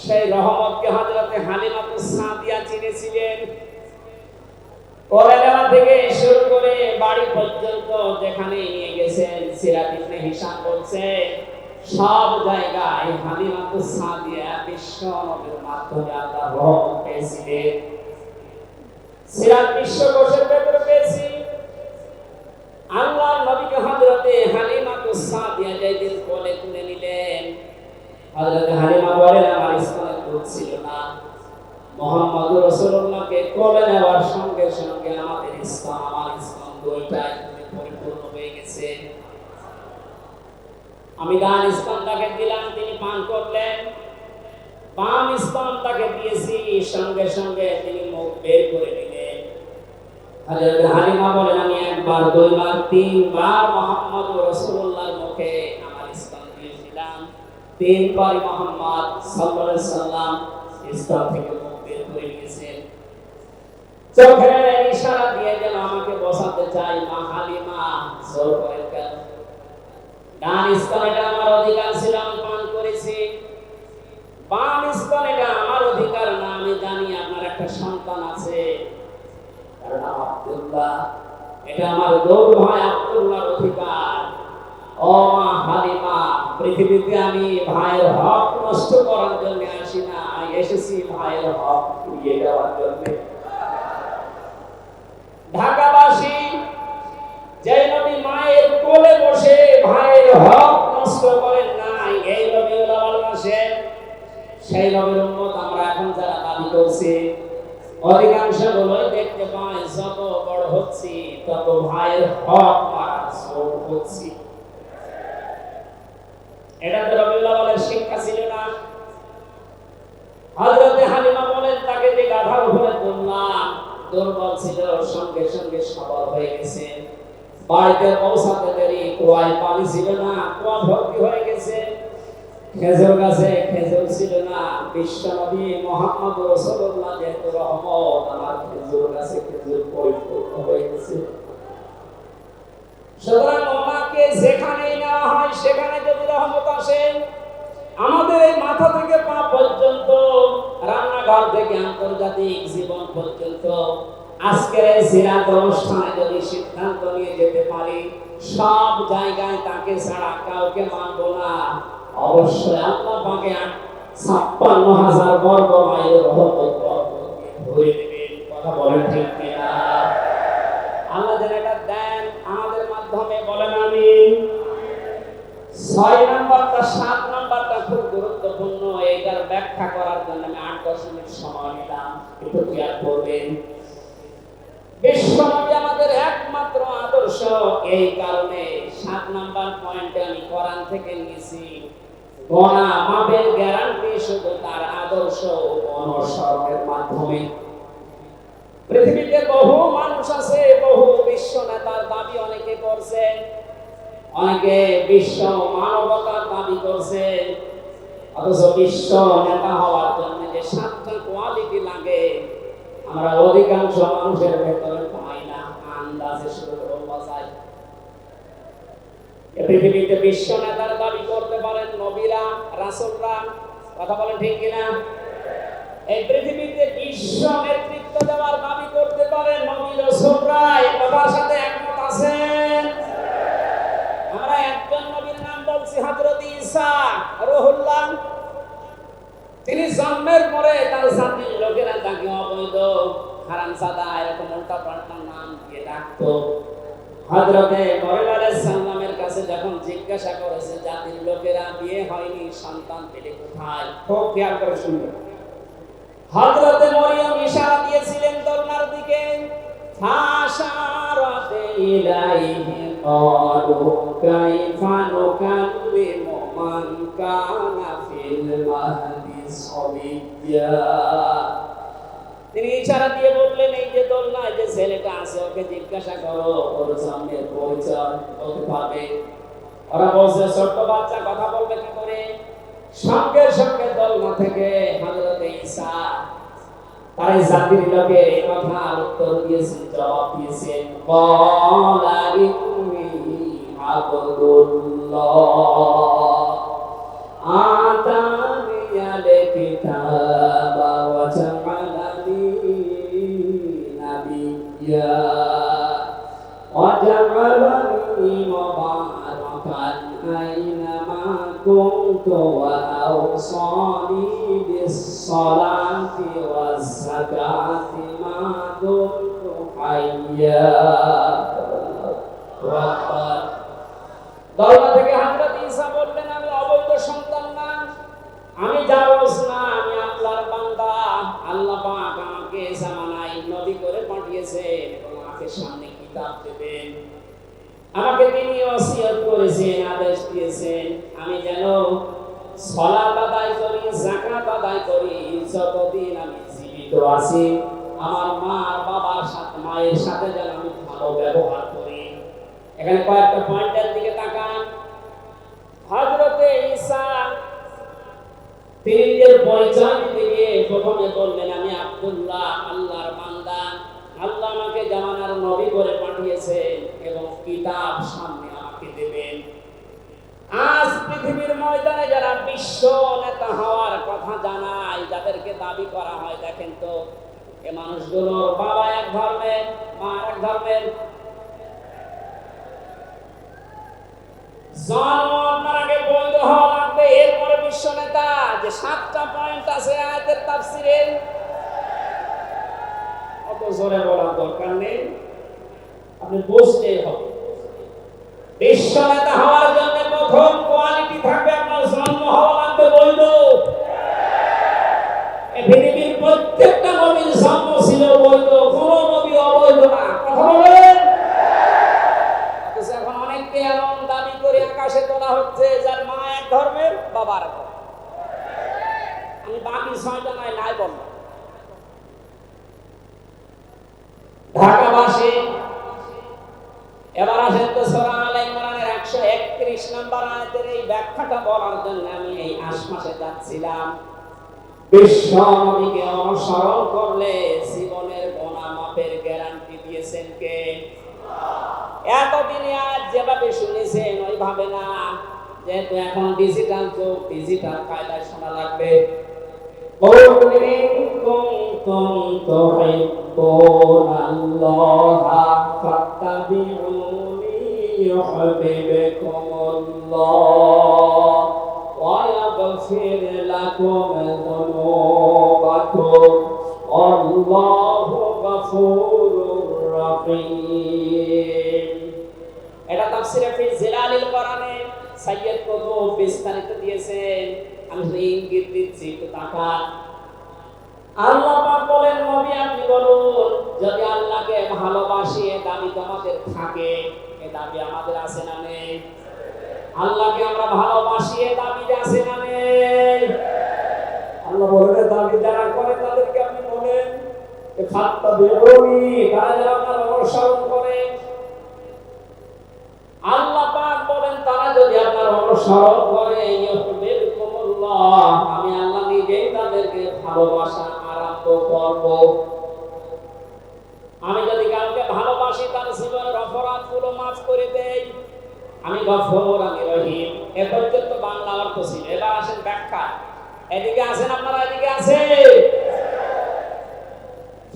সেই রহমতকে হযরতে হালিমাতুস সাদিয়া চিনেছিলেন। কোলেলেমা থেকে শুরু করে বাড়ি পর্যন্ত যেখানে নিয়ে গেছেন, সিরাত ইবনে হিশাম বলছে সব জায়গায় হালিমাতুস সাদিয়া বিশ্ব নবীর মাধ্যমে আল্লাহর রহমত পেয়েছিলেন। সিরাত বিশ্বকোষের ভেতরে পেয়েছি আল্লাহর নবীকে হযরতে হালিমাতুস গুচ্ছা দিয়ে যেদিন কোলে তুলে নিলেন, হযরত হালিমা বলেন আমার স্তনে দুধ ছিল না। মুহাম্মদুর রাসূলুল্লাহকে কোলে নেওয়ার সঙ্গে সঙ্গে আমার স্তন দুইটাই পরিপূর্ণ হয়ে গেছে। আমি ডান স্তনটাকে দিলাম, তিনি পান করলেন। বাম স্তনটাকে দিয়েছি, সঙ্গে সঙ্গে তিনি মুখ বের করে নিলেন। হযরত হালিমা বলেন আমি একবার, দুইবার, তিনবার মুহাম্মদুর রাসূলুল্লাহর মুখে আমার স্তন দিয়েছিলাম। তিনবার মুহাম্মদ সাল্লাল্লাহু আলাইহি সাল্লাম স্তন থেকে মুখ বের করে নিয়েছেন। চোখের ইশারা দিয়ে যেন আমাকে বসাতে চাই, মা হালিমা জোর করেন কেন? ডান স্তনেটা আমার অধিকার ছিল, আমি পান করেছি। বাম স্তনেটা আমার অধিকার না। আমি জানি আপনার একটা সন্তান আছে, তার নাম আব্দুল্লাহ। এটা আমার দৌড় ভাই আব্দুল্লাহর অধিকার। ও মা হালিমা, পৃথিবীতে আমি ভাইয়ের হক নষ্ট করার জন্য আসি না, এসেছি ভাইয়ের হক ফিরিয়ে দেওয়ার জন্য। ঢাকাবাসী যে নবী মায়ের কোলে বসে ভাইয়ের হক নষ্ট করেন নাই, এই নবীউল্লাহ ভালোবাসেন, সেই নবীর উম্মত আমরা এখন যারা দাবি করছি, অধিকাংশ গুলোই দেখতে পাই যত বড় হচ্ছি তত ভাইয়ের হক মারা ছোট হচ্ছি। এটা তো রবিউল্লাহর শিক্ষা ছিল না। হযরতে হালিমা বলেন তাকে যে গাধার উপরে তুললাম, দুর্বল ছিল, সঙ্গে সঙ্গে সবল হয়ে গেছে। বাড়িতে পৌঁছাতে দেরি, কুয়ায় পানি ছিল না, কুয়া ভর্তি হয়ে গেছে। খেজুর গাছে খেজুর ছিল না, বিশ্বনবী মুহাম্মদুর রাসূলুল্লাহ যেহেতু রহমত, আমার খেজুর গাছে খেজুর পরিপূর্ণ হয়ে গেছে। সুতরাং ওনাকে যেখানেই নেওয়া হয় সেখানে যদি রহমত আসে, আমাদের এই মাথা থেকে পা পর্যন্ত, রান্নাঘর থেকে আন্তর্জাতিক জীবন পর্যন্ত, আজকের এই সিরাত অনুষ্ঠানে যদি সিদ্ধান্ত নিয়ে যেতে পারি সব জায়গায় তাকে ছাড়া কাউকে মানব না, অবশ্যই আল্লাহ পাকে ৫৬,০০০ বর্গ মাইলের রহমত ভরে দেবেন। কথা বলেন ঠিক কিনা? আল্লাহ যেন এটা দেন আমাদের মাধ্যমে, বলেন আমিন। ৬ নাম্বারটা ৭ নাম্বারটা খুব গুরুত্বপূর্ণ, এইটার ব্যাখ্যা করার জন্য আমি ৮-১০ মিনিট সময় নিলাম, একটু খেয়াল করবেন। বিশ্বনবী আমাদের একমাত্র আদর্শ, এই কারণে ৭ নাম্বার পয়েন্টে আমি কোরআন থেকে নিয়েছি। গোনা মাপের গ্যারান্টি শুধু তার আদর্শ অনুসরণের মাধ্যমে। পৃথিবীতে বহু মানুষ আছে, বহু বিশ্ব নেতার দাবি অনেকে করছে, অনেকে বিশ্ব মানবতার দাবি করছে, অথচ বিশ্ব নেতা হওয়ার জন্য যে ৭টা কোয়ালিটি লাগে আমরা অধিকাংশ মানুষের ভেতরে পাই না, আন্দাজে শুধু বলা যায়। পৃথিবীতে বিশ্ব নেতার দাবি করতে পারেন নবীরা, রাসূলরা, কথা বলেন ঠিক কিনা? এই পৃথিবীতে বিশ্ব নেতৃত্ব দেওয়ার দাবি করতে পারেন নবী রাসূলরা, এই কথার সাথে একমত আছেন? আমরা একজন নবীর নাম বলছি, হযরত ঈসা রূহুল্লাহ। তিনি জন্মের পরে তার জাতির লোকেরা তাকে অবৈধ, হারামজাদা এরকম উল্টা পাল্টা নাম দিয়ে ডাকতো। হযরতে মরিয়ম আলাইহিস সালামের কাছে যখন জিজ্ঞাসা করেছে জাতির লোকেরা বিয়ে হয়নি, সন্তান পেলে কোথায়, খুব খেয়াল করে শুনবেন। হযরতে মরিয়ম ইশারা দিয়েছিলেন দোলনার দিকে, ফাশারাতে ইলাইহি ক্বালু কাইফা নুকাল্লিমু মান কানা ফিল মাহদি সাবিয়্যা। তিনি ইশারা দিয়ে বললেন এই যে দোলনায় যে ছেলেটা আছে ওকে জিজ্ঞাসা করো, ওর জন্মের পরিচয় বলতে পারবে। ওরা বলছে ছোট্ট বাচ্চা কথা বলবে কি করে? সঙ্গে সঙ্গে দোলনা থেকে হযরত ঈসা তার জাতির লোকে এই কথা উত্তর দিয়েছেন, জবাব দিয়েছেন, ক্বালা ইন্নী আবদুল্লাহ আতানিয়াল কিতাবা ওয়া জাআলানি নাবিয়্যা ওয়া জাআলানি মুবারাকান আইনামা কুনতু ওয়া আওসানি বিস-সালাতি ওয়াজ-যাকাতি মা দুমতু হাইয়্যা। দোলনা থেকে আমাকে জামানায় নবী করে পাঠিয়েছেন এবং আমাকে সামনে কিতাব দেবেন। আমাকে তিনি ওসিয়ত করেছেন, আদেশ দিয়েছেন আমি যেন সালাত আদায় করি, যাকাত আদায় করি, যতদিন আমি জীবিত আছি আমার মা আর বাবার সাথে, মায়ের সাথে যেন আমি ভালো ব্যবহার করি। এখানে কয়েকটা পয়েন্টের দিকে তাকান। হযরতে ঈসা তিনি নিজের পরিচয় দিতে গিয়ে প্রথমে বললেন আমি আব্দুল্লাহ, আল্লাহর বান্দা। আল্লাহ আমাকে জামানার নবী করে পাঠিয়েছেন এবং কিতাব সামনে আমাকে দেবেন। আজ পৃথিবীর ময়দানে যারা বিশ্ব নেতা হওয়ার কথা জানায়, যাদেরকে দাবি করা হয়, দেখেন তো এই মানুষগুলোর বাবা এক ধর্মের, মা এক ধর্মের, জন্ম আপনার আগে বৈধ হওয়া লাগবে, এরপরে বিশ্ব নেতা। যে 7টা পয়েন্ট আছে আয়াতের তাফসিরে, অত জোরে বলার দরকার নেই, আপনি বুঝতেই হবে। বিশ্ব নেতা হওয়ার জন্য প্রথম কোয়ালিটি থাকবে আপনার জন্ম হওয়া লাগবে বৈধ। এই পৃথিবীর প্রত্যেকটা নবীর জন্ম ছিল বৈধ, কোন নবী অবৈধ না। কথা বলেন। এখন অনেককে এমন দাবি করে আকাশে তোলা হচ্ছে যার মা এক ধর্মের, বাবা আর এক ধর্মের। আমি বাকি 6টা নাই বলবো। ঢাকাবাসী এবার আসেন তো সূরা আলে ইমরানের 131 নম্বর আয়াতের এই ব্যাখ্যাটা বলার জন্য আমি এই আশপাশে যাচ্ছিলাম। বিশ্ব নবীকে অনুসরণ করলে জীবনের গুনাহ মাফের গ্যারান্টি দিয়েছেন কে? এতদিনে আজ যেভাবে শুনেছেন ওইভাবে না, যেহেতু এখন ডিজিটাল যুগ, ডিজিটাল কায়দায় শোনা লাগবে। قُلْ إِن كُنتُمْ تُحِبُّونَ اللَّهَ فَاتَّبِعُونِي يُحْبِبْكُمُ اللَّهُ وَيَغْفِرْ لَكُمْ ذُنُوبَكُمْ وَاللَّهُ غَفُورٌ رَّحِيمٌ। এটা তাফসীরে ফি জিলালিল কোরআনে সাইয়্যিদ কুতুব বিস্তারিত দিয়েছেন। আমি ইঙ্গিত দিচ্ছি, একটু তাকান। আল্লাহ পাক বলেন নবী আপনি বলুন, যদি আল্লাহকে ভালোবাসি এ দাবি তোমাদের থাকে, এ দাবি আমাদের আছে না নেই? আল্লাহকে আমরা ভালোবাসি এ দাবি আছে না নেই? আল্লাহ বলেন দাবি যারা করে তাদেরকে আপনি বলেন এ খাত্তা বেরোনি, তারা যারা আপনার অনুসরণ করে। আল্লাহ পাক বলেন তারা যদি আপনার অনুসরণ করে ইউহিব্বুকুমুল্লাহ, আমি আল্লাহ নিজেই তাদেরকে ভালোবাসা আরম্ভ করব। আমি যদি কাউকে ভালোবাসি তার জীবনের অপরাধগুলো মাফ করে দেই, আমি গফুর, আমি রহিম। এ পর্যন্ত বাংলা অর্থ ছিল। এবার আসেন ব্যাখ্যা। এদিকে আসেন আপনারা, এদিকে আসেন।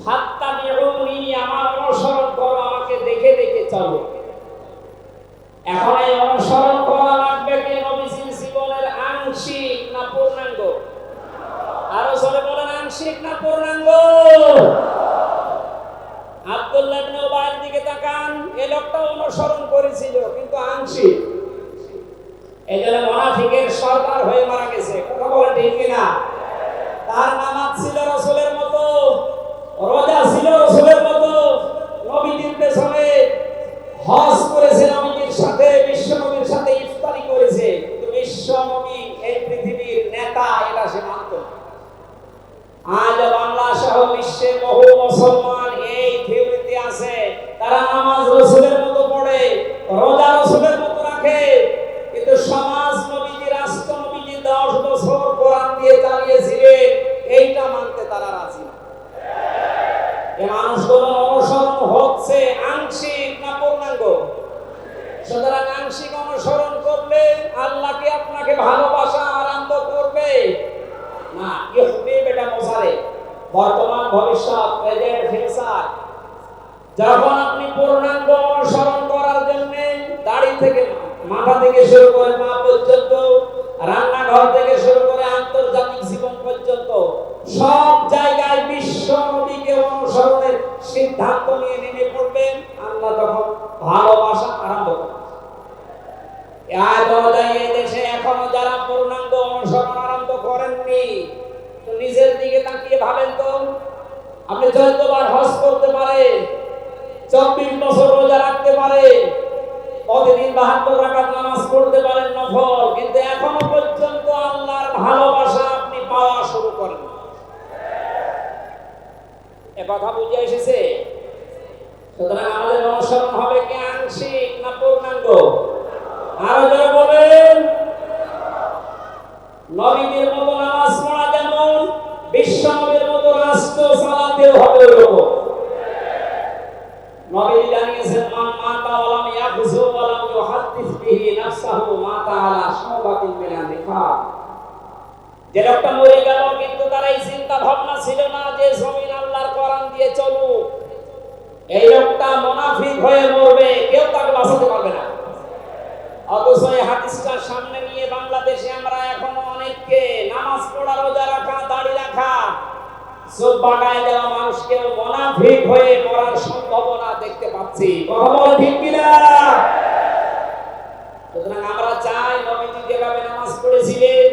ফাত্তাবিউনি, আমার অনুসরণ করো, আমাকে দেখে দেখে চলো। এখন এই অনুসরণ করা লাগবে কি নবীজির জীবনের আংশিক না পূর্ণাঙ্গ? আরো জোরে বলেন, আংশিক না পূর্ণাঙ্গ? আব্দুল্লাহ ইবনে উবাইয়ের দিকে তাকান। এই লোকটা অনুসরণ করেছিল কিন্তু আংশিক। এজন্য মুনাফিকের সরদার হয়ে মারা গেছে। কথা বলেন ঠিক কিনা? তার নামাজ ছিল রাসূলের মতো, রোজা ছিল রাসূলের মতো, নবীজির পেছনে হজ করেছে, নবীজির সাথে, বিশ্ব নবীর সাথে ইফতারি করেছে, কিন্তু বিশ্ব নবী এই পৃথিবীর নেতা এটা সে মানত। আজ বাংলা সহ বিশ্বে বহু মুসলমান এই থিওরিতে আছে। তারা নামাজ রাসূলের মতো পড়ে, রোজা রাসূলের মতো রাখে, কিন্তু সমাজ নবীজি, রাষ্ট্র নবীজি 10 বছর কোরআন দিয়ে চালিয়েছিলেন, এইটা মানতে তারা রাজি না। এই মানুষগুলো অনুসরণ হচ্ছে আংশিক না পূর্ণাঙ্গ? সুতরাং আংশিক অনুসরণ করলে আল্লাহ কি আপনাকে ভালোবাসা আরম্ভ করবে না? ইউহিব এটা মোসারে, বর্তমান, ভবিষ্যৎ, প্রেজেন্ট, ফিউচার। যখন আপনি পূর্ণাঙ্গ অনুসরণ করার জন্য দাড়ি থেকে, মাথা থেকে শুরু করে পা পর্যন্ত, রান্নাঘর থেকে শুরু করে আন্তর্জাতিক জীবন পর্যন্ত সব জায়গায় বিশ্ব নবীকে অনুসরণের সিদ্ধান্ত নিয়ে নেমে পড়বেন, আল্লাহ তখন ভালোবাসা আরম্ভ করবেন। আজ অনুযায়ী এই দেশে এখনো যারা পূর্ণাঙ্গ অনুসরণ আরম্ভ করেননি, তো নিজের দিকে তাকিয়ে ভাবেন তো, আপনি 14 বার হজ করতে পারেন, 24 বছর রোজা রাখতে পারেন, প্রতিদিন 72 রাকাত নামাজ পড়তে পারেন নফল, কিন্তু এখনো পর্যন্ত আল্লাহর ভালোবাসা আপনি পাওয়া শুরু করেন। এ কথা বুঝে এসেছে? সুতরাং আমাদের অনুসরণ হবে কি আংশিক না পূর্ণাঙ্গ? আরো যারা বলেন, নবীদের মতো নামাজ পড়া যেমন, বিশ্ব নবীর মতো রাষ্ট্র চালাতেও হবে ওরকম। নবী জানিয়েছেন, মান মাতা ওয়ালাম ইয়াখযু ওয়ালাম ইউহাদ্দিস বিহি নাফসাহু মাতা আলা শাওবাতিন মিনান নিফাক। যে লোকটা মরে গেল কিন্তু তার এই চিন্তা ভাবনা ছিল না যে জমিন আল্লাহর কোরআন দিয়ে চলুক, এই লোকটা মুনাফিক হয়ে মরবে, কেউ তাকে বাঁচাতে পারবে না। অথচ এই হাদিসটা সামনে নিয়ে বাংলাদেশে আমরা এখনো অনেককে নামাজ পড়া, রোজা রাখা, দাড়ি রাখা, চোখ বাঁকায় দেওয়া মানুষকে মুনাফিক হয়ে মরার সম্ভাবনা দেখতে পাচ্ছি। কথা বলে ঠিক কিনা? সুতরাং আমরা চাই নবীজি যেভাবে নামাজ পড়েছিলেন,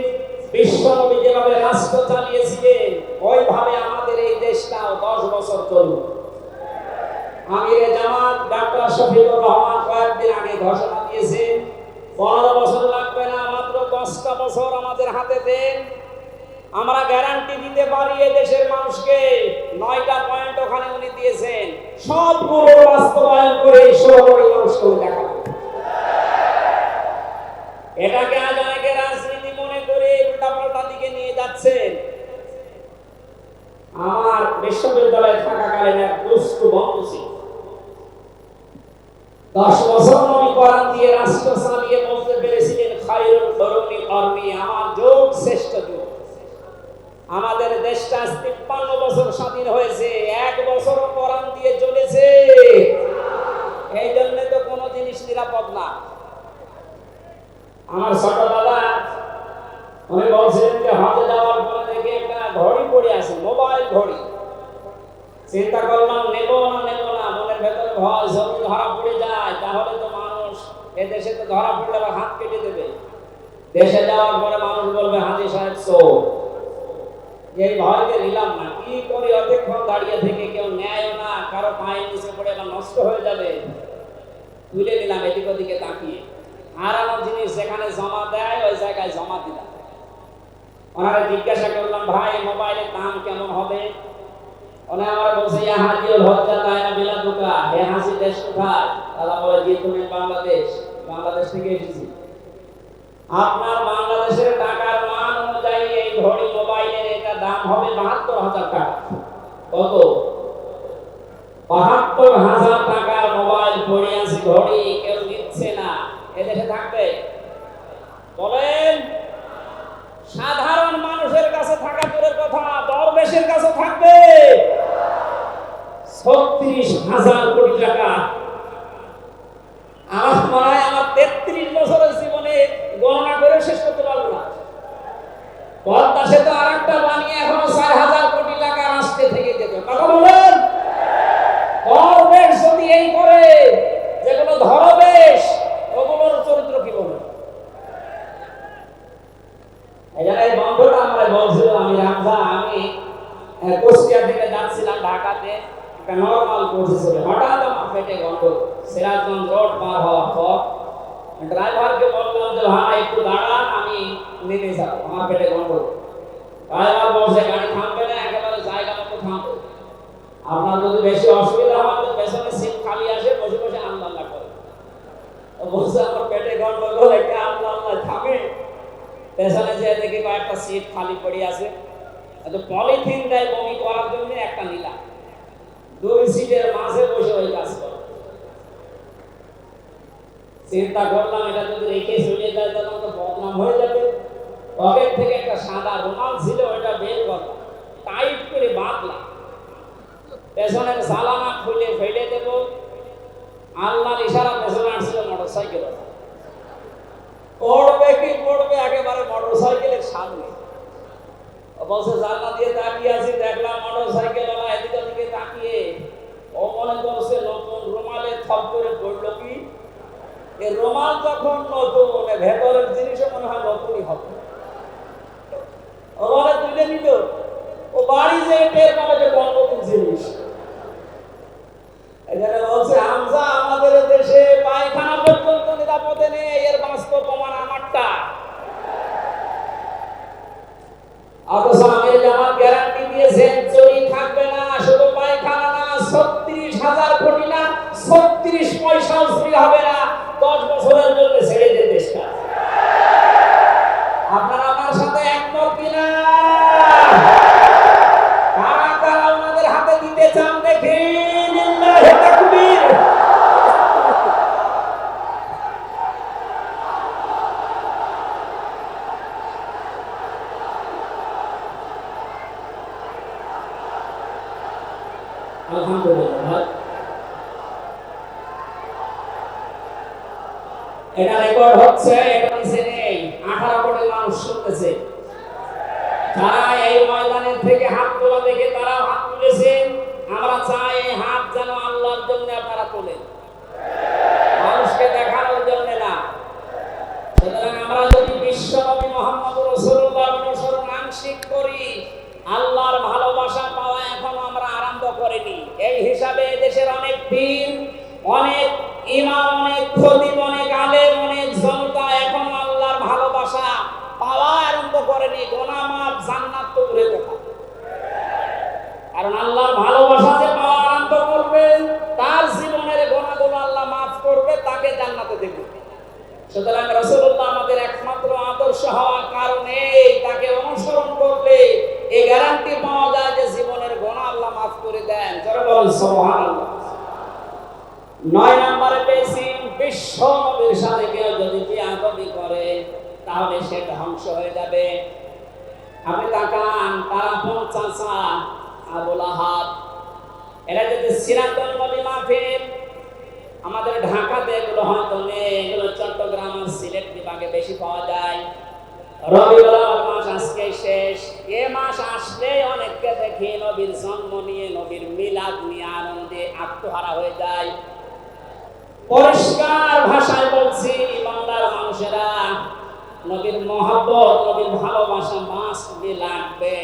বিশ্ব নবী যেভাবে রাষ্ট্র চালিয়েছিলেন, ওইভাবে আমাদের এই দেশটাও 10 বছর চলুক। আমিরে জামাত ডাক্তার শফিকুর রহমান কয়েকদিন আগে ঘোষণা দিয়েছেন, 15 বছর লাগবে না, মাত্র 10টা বছর আমাদের হাতে দেন, আমরা গ্যারান্টি দিতে পারি এই দেশের মানুষকে। 9টা পয়েন্ট ওখানে উনি দিয়েছেন, সবগুলো বাস্তবায়ন করে 16 কোটি মানুষকে দেখাবো। এটাকে আজ অনেকে রাজনীতি মনে করে উল্টাপাল্টা দিকে নিয়ে যাচ্ছেন। আমার বিশ্ববিদ্যালয়ে থাকাকালীন এক দুষ্ট বন্ধু ছিল, 10 বছর নবী কোরআন দিয়ে রাষ্ট্র চালিয়ে বলতে পেরেছিলেন, খায়রুল কুরুনি করনি, আমার যুগ শ্রেষ্ঠ যুগ। আমাদের দেশটা 53 বছর স্বাধীন হয়েছে, 1 বছরও কোরআন দিয়ে চলেছে। এই জন্য তো কোনো জিনিস নিরাপদ না। আমার ছোট দাদা উনি বলছিলেন যে হজে যাওয়ার পরে দেখে একটা ঘড়ি পড়ে আছে, মোবাইল ঘড়ি। চিন্তা করলাম নেব না, মনের ভেতরে ভয়, যদি ধরা পড়ে যায় তাহলে তো মানুষ, এদেশে তো ধরা পড়লে আবার হাত কেটে দেবে। দেশে যাওয়ার পরে মানুষ বলবে হাজী সাহেব চোর। এই ভয়কে নিলাম না, কি করি, অনেকক্ষণ দাঁড়িয়ে থেকে কেউ নেয়ও না, কারো পায়ের নিচে পড়ে আবার নষ্ট হয়ে যাবে, তুলে নিলাম এদিক ওদিকে তাকিয়ে। আর আমার জিনিস যেখানে জমা দেয় ওই জায়গায় জমা দিলাম। ওনারা জিজ্ঞাসা করলাম, ভাই মোবাইলের দাম কেমন হবে? ওনারা আমার বলছে, ইয়া হাজিউল হজ্জা তাইনা বিলাদুকা, হে হাসি দেশ কোথায়? তারা বলে, জি তুমি বাংলাদেশ থেকে এসেছি। আপনার বাংলাদেশের টাকার মান অনুযায়ী এই ঘড়ি মোবাইলের এটা দাম হবে 72,000 টাকা। কত? 72,000 টাকার মোবাইল পড়ে আছে, ঘড়ি কেউ নিচ্ছে না। এদেশে থাকবে? বলেন, সাধারণ মানুষের কাছে থাকা দূরের কথা, দরবেশের কাছে থাকবে 36,000 কোটি টাকা। আমার মনে হয় আমার 33 বছরের জীবনে গণনা করে শেষ করতে পারবো না। পদ্মা সেতু আর একটা বানিয়ে এখনো 4,000 কোটি টাকা রাষ্ট্রে থেকে যেত। কথা বলেন, দরবেশ যদি এই করে, যেগুলো ধরবেশ ওগুলোর চরিত্র কি বলবে? এই বন্ধুটা আমরা বলছিল, আমি কুষ্টিয়া থেকে যাচ্ছিলাম ঢাকাতে, একটা নরমাল পৌঁছেছিল, হঠাৎ আমার পেটে গন্ডগোল। সিরাজগঞ্জ রোড পার হওয়ার পর ড্রাইভারকে বললাম যে ভাই একটু দাঁড়ান, আমি নেমে যাবো, আমার পেটে গন্ডগোল। ড্রাইভার বলছে গাড়ি থামবে না, একেবারে জায়গা মতো থামবে, আপনার যদি বেশি অসুবিধা হয় তো পেছনে সিট খালি আসে, বসে বসে আল্লাহ করে। বলছে আমার পেটে গন্ডগোল, একটা আল্লাহ থামে। পেছনে যে দেখি কয়েকটা সিট খালি পড়ে আছে, পলিথিন দেয় বমি করার জন্য, একটা নিলাম, 2 সিটের মাঝে বসে ওই কাজ করে। চিন্তা করলাম এটা যদি রেখে চলে যায় তাহলে তো বদনাম হয়ে যাবে। পকেট থেকে একটা সাদা রুমাল ছিল, ওটা বের করলাম, টাইট করে বাঁধলাম, পেছনের সালামা খুলে ফেলে দেব। আল্লাহর ইশারা পেছনে আসছিল মোটরসাইকেল, পড়বে কি পড়বে একেবারে মোটরসাইকেলের সামনে। বলছে জানলা দিয়ে তাকিয়ে আছি, দেখলাম মোটরসাইকেল এদিকে ওদিকে তাকিয়ে ও মনে করছে নতুন রুমালে থপ করে পড়লো কি। এই রুমাল যখন নতুন, ভেতরের জিনিসও মনে হয় নতুনই হবে। ও বলে তুলে নিল, ও বাড়ি যে টের পাবে যে কোন নতুন জিনিস। 30,000 কোটি না, 36 পয়সাও ফ্রি হবে না, 10 বছরের জন্য ছেড়ে দিয়ে দেশটা। আপনারা আমার সাথে একমত কিনা? কারা কারা ওনাদের হাতে দিতে চান দেখি? লিল্লাহি তাকবীর। আলহামদুলিল্লাহ। এটা রেকর্ড হচ্ছে, এটা নিচে নেই, 18 কোটি মানুষ শুনতেছে। যারা এই ময়দানের থেকে হাত তোলা দেখে তারা হাত তুলেছেন। আমরা চাই এই হাত যেন আল্লাহর জন্য আপনারা তোলেন, মানুষকে দেখানোর জন্য না। সুতরাং আমরা যদি বিশ্ব নবী মুহাম্মদ রাসূলুল্লাহর অনুসরণ আংশিক করি, আল্লাহর ভালোবাসা পাওয়া এখনো আমরা আরম্ভ করিনি। এই হিসাবে দেশের অনেক পীর, অনেক ইমাম, অনেক খতিব, অনেক আলেম, অনেক জনতা এখনো আল্লাহর ভালোবাসা পাওয়া আরম্ভ করেনি। গুনাহ মাফ, জান্নাত তো দূরের কথা। কারণ আল্লাহর ভালোবাসা যে পাওয়া আরম্ভ করবে, তার জীবনের গুনাহগুলো আল্লাহ মাফ করবে, তাকে জান্নাতে দেবে। সুতরাং রাসূলুল্লাহ আমাদের একমাত্র আদর্শ হওয়ার কারণে তাকে অনুসরণ করলে এই গ্যারান্টি পাওয়া যায় যে জীবনের গুনাহ আল্লাহ মাফ করে দেন। যারা বলেন সুবহানাল্লাহ। 9 নম্বরে পেয়েছি, বিশ্ব নবীর সাথে কেউ যদি বিয়াদবি করে তাহলে সে ধ্বংস হয়ে যাবে। আপনি তাকান, তারা 50 আবু লাহাব, এরা যদি সিরাতুল নবী মাহফিল, আমাদের ঢাকাতে এগুলো হয়তো নেই, এগুলো চট্টগ্রাম আর সিলেট বিভাগে বেশি পাওয়া যায়। রবিউল আউয়াল মাস আজকে শেষ, এ মাস আসলে অনেককে দেখি নবীর জন্ম নিয়ে, নবীর মিলাদ নিয়ে আনন্দে আত্মহারা হয়ে যায়। পরিষ্কার ভাষায় বলছি, বাংলার মানুষেরা, নবীর মহব্বত, নবীর ভালোবাসা মাস বি লাগবে,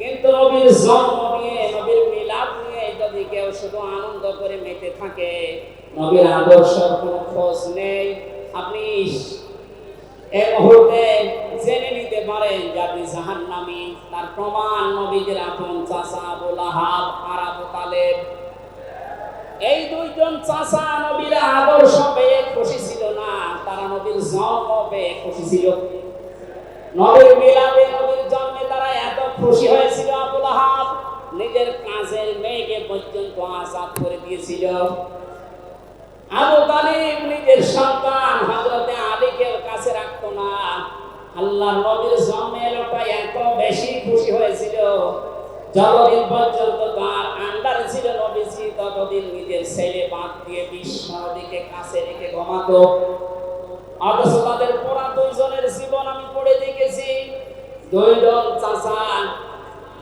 কিন্তু নবীর জন্ম নিয়ে, নবীর মিলাদ নিয়ে যদি কেউ শুধু আনন্দ করে মেতে থাকে, নবীর আদর্শের কোনো খোঁজ নেই, আপনি এই মুহূর্তে জেনে নিতে পারেন যে আপনি জাহান্নামী। তার প্রমাণ নবীদের আপন চাচা আবু লাহাব আর আবু তালেব। এই দুইজন চাচা নবীর আদর্শ পেয়ে খুশি ছিল না, তারা নবীর জন্ম পেয়ে খুশি ছিল। নবীর মিলাদে, নবীর জন্মে তারা এত খুশি হয়েছিল, আবু লাহাব নিজের কাজের মেয়েকে পর্যন্ত আজাদ করে দিয়েছিল। আবু তালিব নিজের সন্তান হযরতে আলীকে কাছে রাখতো না। আল্লাহর নবীর জন্মে লোকটা এত বেশি খুশি হয়েছিল, যতদিন পর্যন্ত তার আন্ডারে ছিল নবীজি, ততদিন নিজের ছেলে বাদ দিয়ে বিশ্ব নবীকে কাছে রেখে ঘুমাতো। অথচ তাদের পুরা দুইজনের জীবন আমি পড়ে দেখেছি। দুইজন চাচা,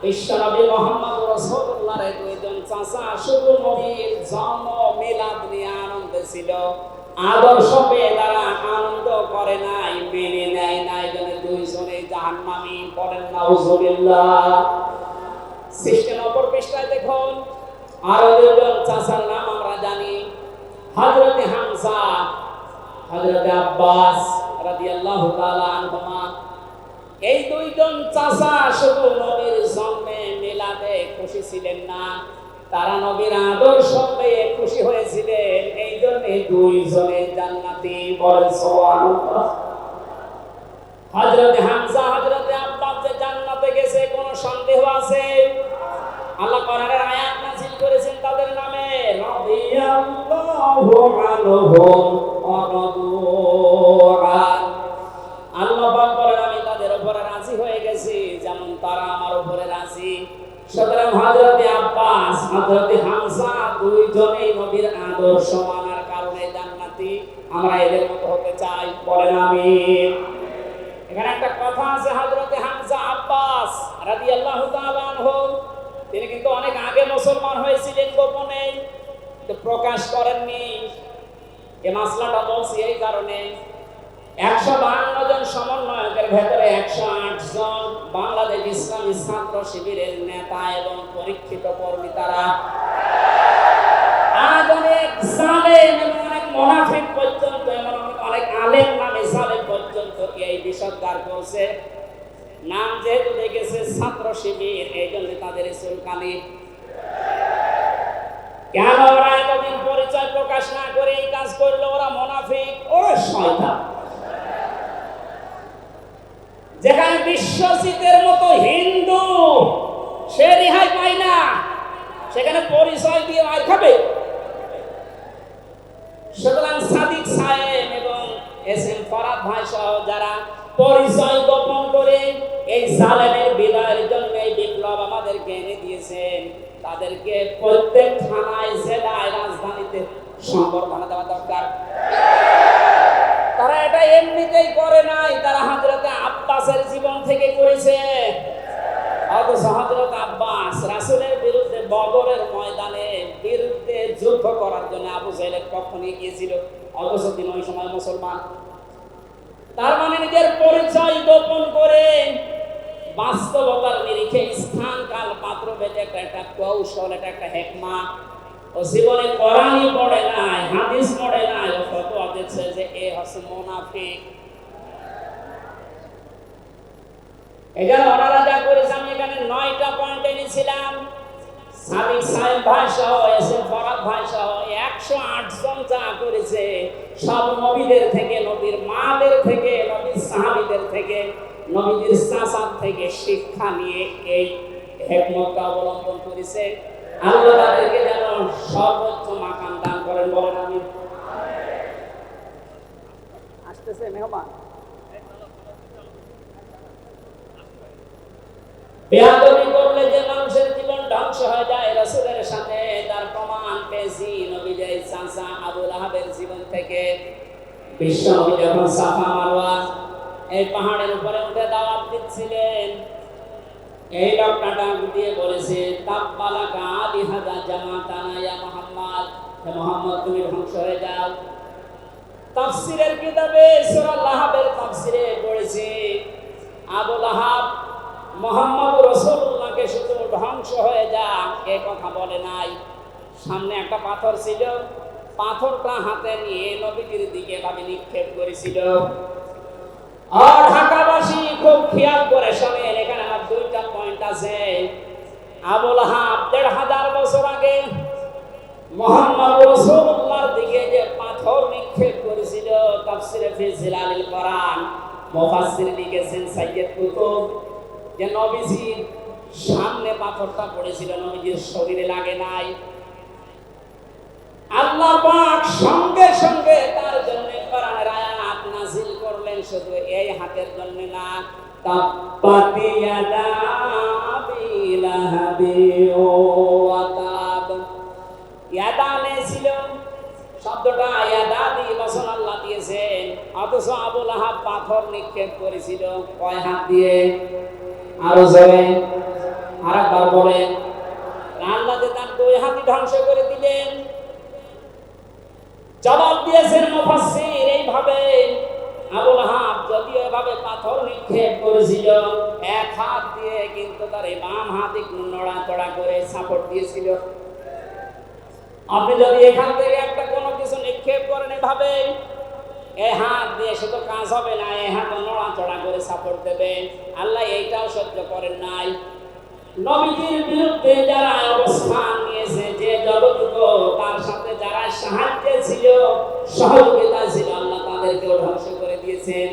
বিশ্ব নবী মুহাম্মদ রাসূলুল্লাহর দুইজন চাচা শুধু নবীর জন্ম মিলাদ নিয়ে আনন্দে ছিল, আদর্শ পেয়ে তারা আনন্দ করে নাই, মেনে নেয় নাই, জন্য দুইজনে জাহান্নামী। পড়েন নাউজুবিল্লাহ। সিস্টেম অপর পৃষ্ঠায় দেখুন, আরো দুইজন চাচার নাম আমরা জানি, হযরতে হামজা, হযরতে আব্বাস রাদিয়াল্লাহু তাআলা আনহুমা। এই দুইজন চাচা শুধু নবীর জন্মে মিলাদে খুশি ছিলেন না, তারা নবীর আদর্শ পেয়ে খুশি হয়েছিলেন। এই জন্য দুইজনে জান্নাতি। বলেন সুবহানাল্লাহ। হযরতে হামজা, হযরতে আব্বাস যে জান্নাতে গেছে কোনো সন্দেহ আছে? আল্লাহ কোরআনের আয়াত নাযিল করেছেন তাদের নামে, রাদিয়াল্লাহু আনহুম ওয়া রাদু আন। আল্লাহ পাক বলেন, আমি তাদের উপরে রাজি হয়ে গেছি যেমন তারা আমার উপরে রাজি। সুতরাং হযরতে আব্বাস, হযরতে হামজা দুইজনেই নবীর আদর্শ মানার কারণে জান্নাতি। আমরা এদের মতো হতে চাই। বলেন আমিন। এখানে একটা কথা আছে, হযরতে হামজা আব্বাস রাদিয়াল্লাহু তাআলা আনহু, তিনি কিন্তু অনেক আগে মুসলমান হয়েছিলেন গোপনে, কিন্তু প্রকাশ করেননি। এই মাসলাটা বলছি এই কারণে, 152 জন সমন্বয়কের ভেতরে 108 জন বাংলাদেশ ইসলামী ছাত্র শিবিরের নেতা এবং পরীক্ষিত কর্মী। তারা আজ অনেক জালেম এবং অনেক মুনাফিক পর্যন্ত, এমন অনেক আলেম নামে জালেম পর্যন্ত এই বিষদগার করছে। নাম যেহেতু দেখেছে ছাত্র শিবির, এই জন্য তাদের চুলকানি। কেন ওরা এতদিন পরিচয় প্রকাশ না করে এই কাজ করলো? ওরা মুনাফিক, ওরা শয়তান। যেখানে বিশ্বজিতের মতো হিন্দু সে রেহাই পায় না, সেখানে পরিচয় দিয়ে মার খাবে। সুতরাং সাদিক সাহেব এবং এস এম ফরাদ ভাই সহ যারা পরিচয় গোপন করে এই জালেমের বিদায়ের জন্য এই বিপ্লব আমাদেরকে এনে দিয়েছেন, তাদেরকে প্রত্যেক থানায়, জেলায়, রাজধানীতে সংবর্ধনা দেওয়া দরকার। তারা এটা এমনিতেই করে নাই, তারা হযরতে আব্বাসের জীবন থেকে করেছে। অথচ হযরত আব্বাস রাসূলের বিরুদ্ধে বদরের ময়দানে বিরুদ্ধে যুদ্ধ করার জন্য আবু জাহেলের পক্ষ নিয়ে গিয়েছিল, অথচ তিনি ওই সময় মুসলমান। তার মানে নিজের পরিচয় গোপন করে বাস্তবতার নিরিখে স্থান কাল পাত্র ভেদে একটা কৌশল, এটা একটা হিকমা। ও জীবনে কোরআনই পড়ে নাই, হাদিস পড়ে নাই, ও ফতোয়া দিচ্ছে যে এ হচ্ছে মুনাফিক। এখানে ওনারা যা করেছে, আমি এখানে 9টা পয়েন্ট এনেছিলাম। সাদিক সাহেব ভাই সহ, এস এম ফরাদ ভাই সহ 108 জন যা করেছে, সব নবীদের থেকে, নবীর মাদের থেকে, নবীর সাহাবীদের থেকে, নবীদের চাচার থেকে শিক্ষা নিয়ে এই হিকমতটা অবলম্বন করেছে। আল্লাহ তাদেরকে যেন সর্বোচ্চ মাকাম দান করেন, বলেন আমিন। আসতেছে মেহমান। বেয়াদবি করলে যে মানুষের জীবন ধ্বংস হয়ে যায়, রাসূলের সাথে তার প্রমাণ পেয়েছি নবীদের চাচা আবু লাহাবের জীবন থেকে। বিশ্ব নবী যখন সাফা মারওয়া এই পাহাড়ের উপরে উঠে দাওয়াত দিচ্ছিলেন, এই লোকটা ডাক দিয়ে বলেছে, তাব্বালাকা আলিহাদা জামাতানা ইয়া মুহাম্মদ, হে মুহাম্মদ তুমি ধ্বংস হয়ে যাও। তাফসীরের কিতাবে সূরা লাহাবের তাফসীরে পড়েছি, আবু লাহাব মুহাম্মদ রাসূলুল্লাহকে শুধু ধ্বংস হয়ে যা এই কথা বলে নাই। সামনে একটা পাথর ছিল, পাথরটা হাতে নিয়ে নবীজির দিকে ভাবে নিক্ষেপ করেছিল। আর ঢাকাবাসী খুব খেয়াল করে শোনেন, এখানে আমার 2টা পয়েন্ট আছে। আবু লাহাব 1500 বছর আগে মুহাম্মদ রাসূলুল্লাহর দিকে যে পাথর নিক্ষেপ করেছিল, তাফসীরে ফি জিলালিল কোরআন মুফাসসির লিখেছেন সাইয়্যিদ কুতুব, যে নবীজির সামনে পাথরটা পড়েছিল, নবীজির শরীরে লাগে নাই। আল্লাহ পাক সঙ্গে সঙ্গে তার জন্য কোরআনের আয়াত নাযিল করলেন, শুধু এই হাতের জন্য না। তাব্বাত ইয়াদা আবি লাহাবি ওয়া তাব। ইয়াদানে ছিল শব্দটা, ইয়াদা দিয়ে বসন আল্লাহ দিয়েছেন, অথচ আবু লাহাব পাথর নিক্ষেপ করেছিল কয় হাত দিয়ে? আরো জোরে আরেকবার বলেন। আল্লাহ যে তার 2 হাতই ধ্বংস করে দিলেন। জবাব দিয়েছেন মুফাসসির এইভাবে, আবু লাহাব যদিও এভাবে পাথর নিক্ষেপ করেছিল 1 হাত দিয়ে, কিন্তু তার এই বাম হাত একটু নড়াচড়া করে সাপোর্ট দিয়েছিল। আপনি যদি এখান থেকে একটা কোনো কিছু নিক্ষেপ করেন এভাবে, এই হাত দিয়ে শুধু কাজ হবে না, এই হাত নড়াচড়া করে সাপোর্ট দেবে। আল্লাহ এইটাও সহ্য করেন নাই। নবীজির বিরুদ্ধে যারা অবস্থান নিয়েছে, যে যতটুকু তার সাথে যারা সাহায্যে ছিল, সহযোগিতা ছিল, আল্লাহ তাদেরকেও ধ্বংস করে দিয়েছেন।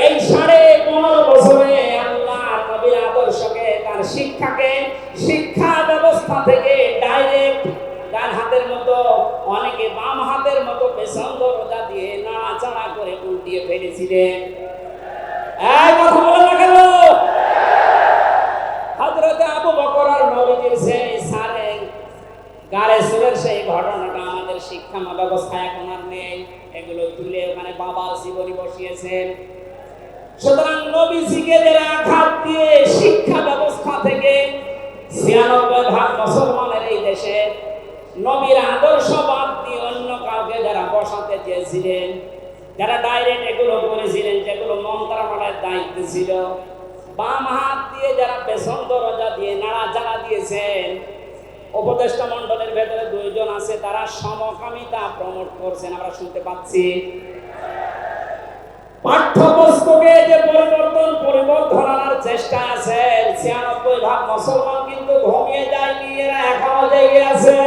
এই 15.5 বছরে আল্লাহ নবীর আদর্শকে, তার শিক্ষাকে, শিক্ষা ব্যবস্থা থেকে ডাইরেক্ট ডান হাতের মতো, অনেকে বাম হাতের মতো পেছন দরজা দিয়ে নাড়াচাড়া করে উল্টিয়ে ফেলেছিলেন। এই কথা বলে না কেন? হযরতে আবু বকর আর নবীজির সেই সারের গাড়ে সুরের সেই ঘটনাটা আমাদের শিক্ষা ব্যবস্থা এখন আর নেই, এগুলো তুলে ওখানে বাবার জীবনী বসিয়েছেন। সুতরাং নবীজিকে যারা আঘাত দিয়ে শিক্ষা ব্যবস্থা থেকে 96% মুসলমানের এই দেশে নবীর আদর্শ বাদ দিয়ে অন্য কাউকে যারা বসাতে চেয়েছিলেন, যারা ডাইরেক্ট এগুলো করেছিলেন, যেগুলো মন্ত্রণালয়ের দায়িত্ব ছিল, বাম হাত দিয়ে যারা পেছন দরজা দিয়ে নাড়াচাড়া দিয়েছেন, উপদেষ্টা মণ্ডলের ভেতরে 2 জন আছে, তারা সমকামিতা প্রমোট করছেন, আমরা শুনতে পাচ্ছি। পাঠ্যপুস্তকে যে পরিবর্তন আনার চেষ্টা আছে, 96% মুসলমান কিন্তু ঘুমিয়ে যায়নি, এরা এখনো জেগে আছে।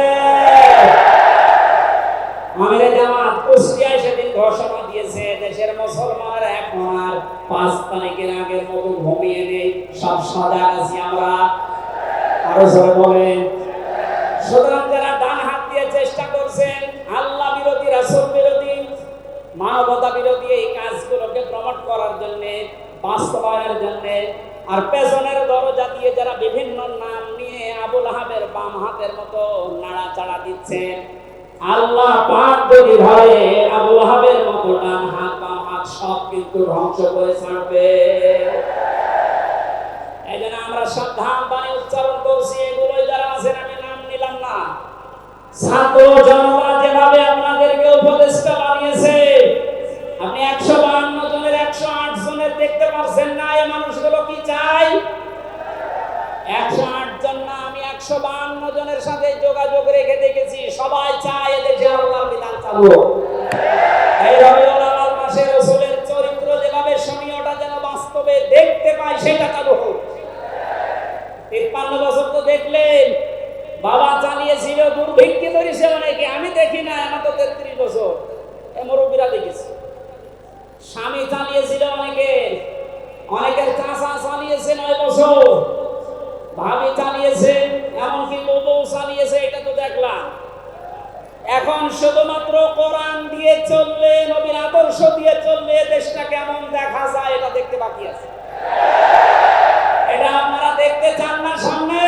সুতরাং যারা ডান হাত দিয়ে চেষ্টা করছেন আল্লাহ বিরোধী, রাসূল বিরোধী, মানবতা বিরোধী এই কাজগুলোকে প্রমোট করার জন্য, বাস্তবায়নের জন্য, আর পেছনের দরজা দিয়ে যারা বিভিন্ন নাম নিয়ে আবুল আহাবের বাম হাতের মতো নাড়াচাড়া দিচ্ছেন, আল্লাহ পাক যদি ধরে আবুল আহাবের মতো ডান হাত বাম হাত সব কিন্তু ধ্বংস করে ছাড়বে। এই জন্য আমরা সাবধান বাণী উচ্চারণ করছি। এগুলোই যারা আছেন, আমি নাম নিলাম না, ছাত্র জনতা যেভাবে আপনাদেরকে উপদেষ্টা বানিয়েছে, আপনি 152 জনের 108 জনের দেখতে পারছেন না। এই মানুষগুলো কি চাই? 108 জন না, আমি 152 জনের সাথে যোগাযোগ রেখে দেখেছি, সবাই চায় এদেশে আল্লাহর বিধান চালু হোক। এই রবিউল আউয়াল মাসে রাসূলের চরিত্র যেভাবে শরীয়তটা যেন বাস্তবে দেখতে পায়, সেটা চালু হোক। 53 বছর তো দেখলেন, বাবা চালিয়েছিল, দুর্ভিক্ষে ধরেছে অনেকে, আমি দেখি না, আমার তো 33 বছর, এই মুরব্বীরা দেখেছি। স্বামী চালিয়েছিল অনেকের, অনেকের চাচা চালিয়েছে 9 বছর, ভাবি চালিয়েছে, এমনকি বউ চালিয়েছে, এটা তো দেখলাম। এখন শুধুমাত্র কোরআন দিয়ে চললে, নবীর আদর্শ দিয়ে চললে দেশটা কেমন দেখা যায় এটা দেখতে বাকি আছে। এটা আপনারা দেখতে চান না? সামনে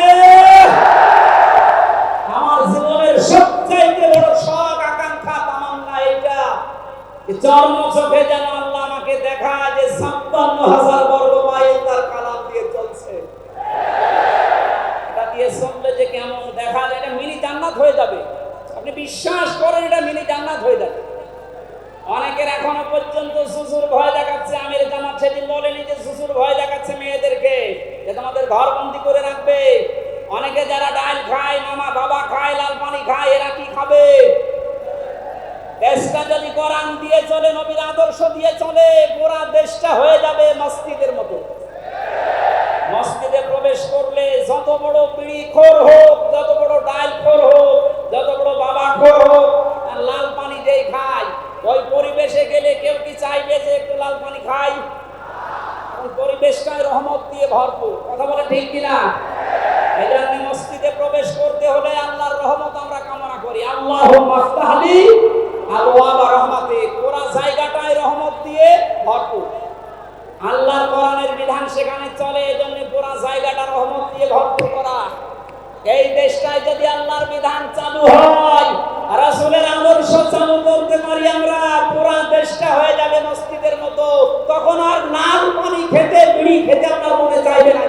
আমার জীবনের সবচাইতে বড় শখ, আকাঙ্ক্ষা, তামান্না এটা, চর্ম চোখে যেন আল্লাহ আমাকে দেখায় যে 56,000 বর্গ মাইল তার কালাম দিয়ে চলছে। এটা দিয়ে চললে যে কেমন দেখা যায়, এটা মিনি জান্নাত হয়ে যাবে। আপনি বিশ্বাস করেন, এটা মিনি জান্নাত হয়ে যাবে। অনেকের এখনো পর্যন্ত শ্বশুর ভয় দেখাচ্ছে। আমির জামাত সেদিন বলেনি যে শ্বশুর ভয় দেখাচ্ছে মেয়েদেরকে যে তোমাদের ঘর বন্দি করে রাখবে। অনেকে যারা ডাল খায়, মামা বাবা খায়, লাল পানি খায়, এরা কি খাবে? দেশটা যদি কোরআন দিয়ে চলে, নবীর আদর্শ দিয়ে চলে, পুরা দেশটা হয়ে যাবে মসজিদের মতো। মসজিদে প্রবেশ করলে যত বড় বিড়িখোর হোক, যত বড় ডালখোর হোক, যত বড় বাবাখোর হোক, আর লাল পানি যেই খায়, ওই পরিবেশে গেলে কেউ কি চাইবে যে একটু লাল পানি খাই? ওই পরিবেশটাই রহমত দিয়ে ভরপুর। কথা বলে ঠিক কিনা? এই জন্য মসজিদে প্রবেশ করতে হলে আল্লাহর রহমত আমরা কামনা করি। আল্লাহুম্মা আফতাহলি আবওয়াবা রহমাতি, পুরা জায়গাটাই রহমত দিয়ে ভরপুর। আল্লাহর কোরআনের বিধান সেখানে চলে, এজন্য পুরা জায়গাটা রহমত দিয়ে ভরপুর করা। এই দেশটায় যদি আল্লাহর বিধান চালু হয়, রাসূলের আদর্শ চালু করতে পারি আমরা, পুরা দেশটা হয়ে যাবে মসজিদের মতো। তখন আর লাল পানি খেতে, বিড়ি খেতে আপনার মনে চাইবে না।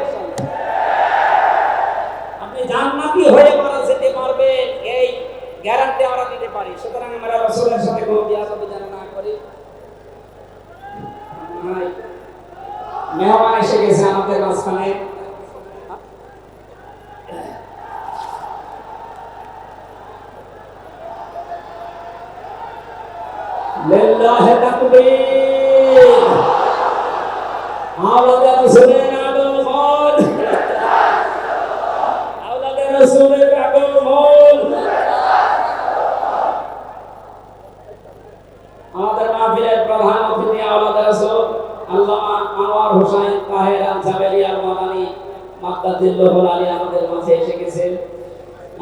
আপনি জান্নাতি হয়ে মারা যেতে পারবেন, এই গ্যারান্টি আমরা দিতে পারি। সুতরাং আমরা রাসূলের সাথে কোনো বিয়াদবি যেন না করি। মেহমান এসে গেছে আমাদের মাঝখানে। লিল্লাহি তাকবীর। আওলাদে রাসূলের আগমন, আওলাদে রাসূলের আগমন। আমাদের মাহফিলের প্রধান অতিথি আওলাদে রাসূল আল্লামা আনোয়ার হোসেন তাহের আল-জাবেরি আল-মাদানী মাদ্দাজিল্লাহুল আলী আমাদের মাঝে এসে গেছেন।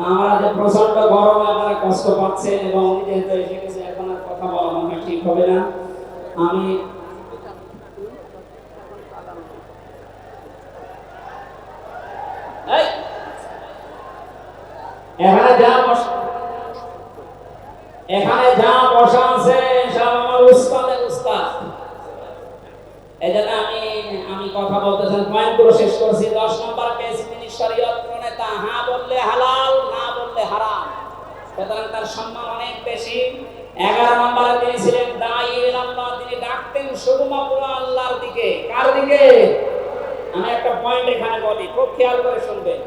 আমরা যে প্রচন্ড গরমে আপনারা কষ্ট পাচ্ছেন এবং উনি যেহেতু এসে গেছে, এখন আর কথা বলা মনে হয় ঠিক হবে না। আমি এখানে যা বসা আছে সব আমার উস্তাদের উস্তাদ। এই জন্য আমি কথা বলতেছেন, পয়েন্টগুলো শেষ করছি। 10 নম্বর পেজ, তিনি শরীয়ত প্রণেতা, হ্যাঁ বললে হালাল, না বললে হারাম, সুতরাং তার সম্মান অনেক বেশি। 11 নম্বরে তিনি ছিলেন দাঈ ইলাল্লাহ, তিনি ডাকতেন শুধুমাত্র আল্লাহর দিকে। কার দিকে? আমি একটা পয়েন্ট এখানে বলি, খুব খেয়াল করে শুনবেন।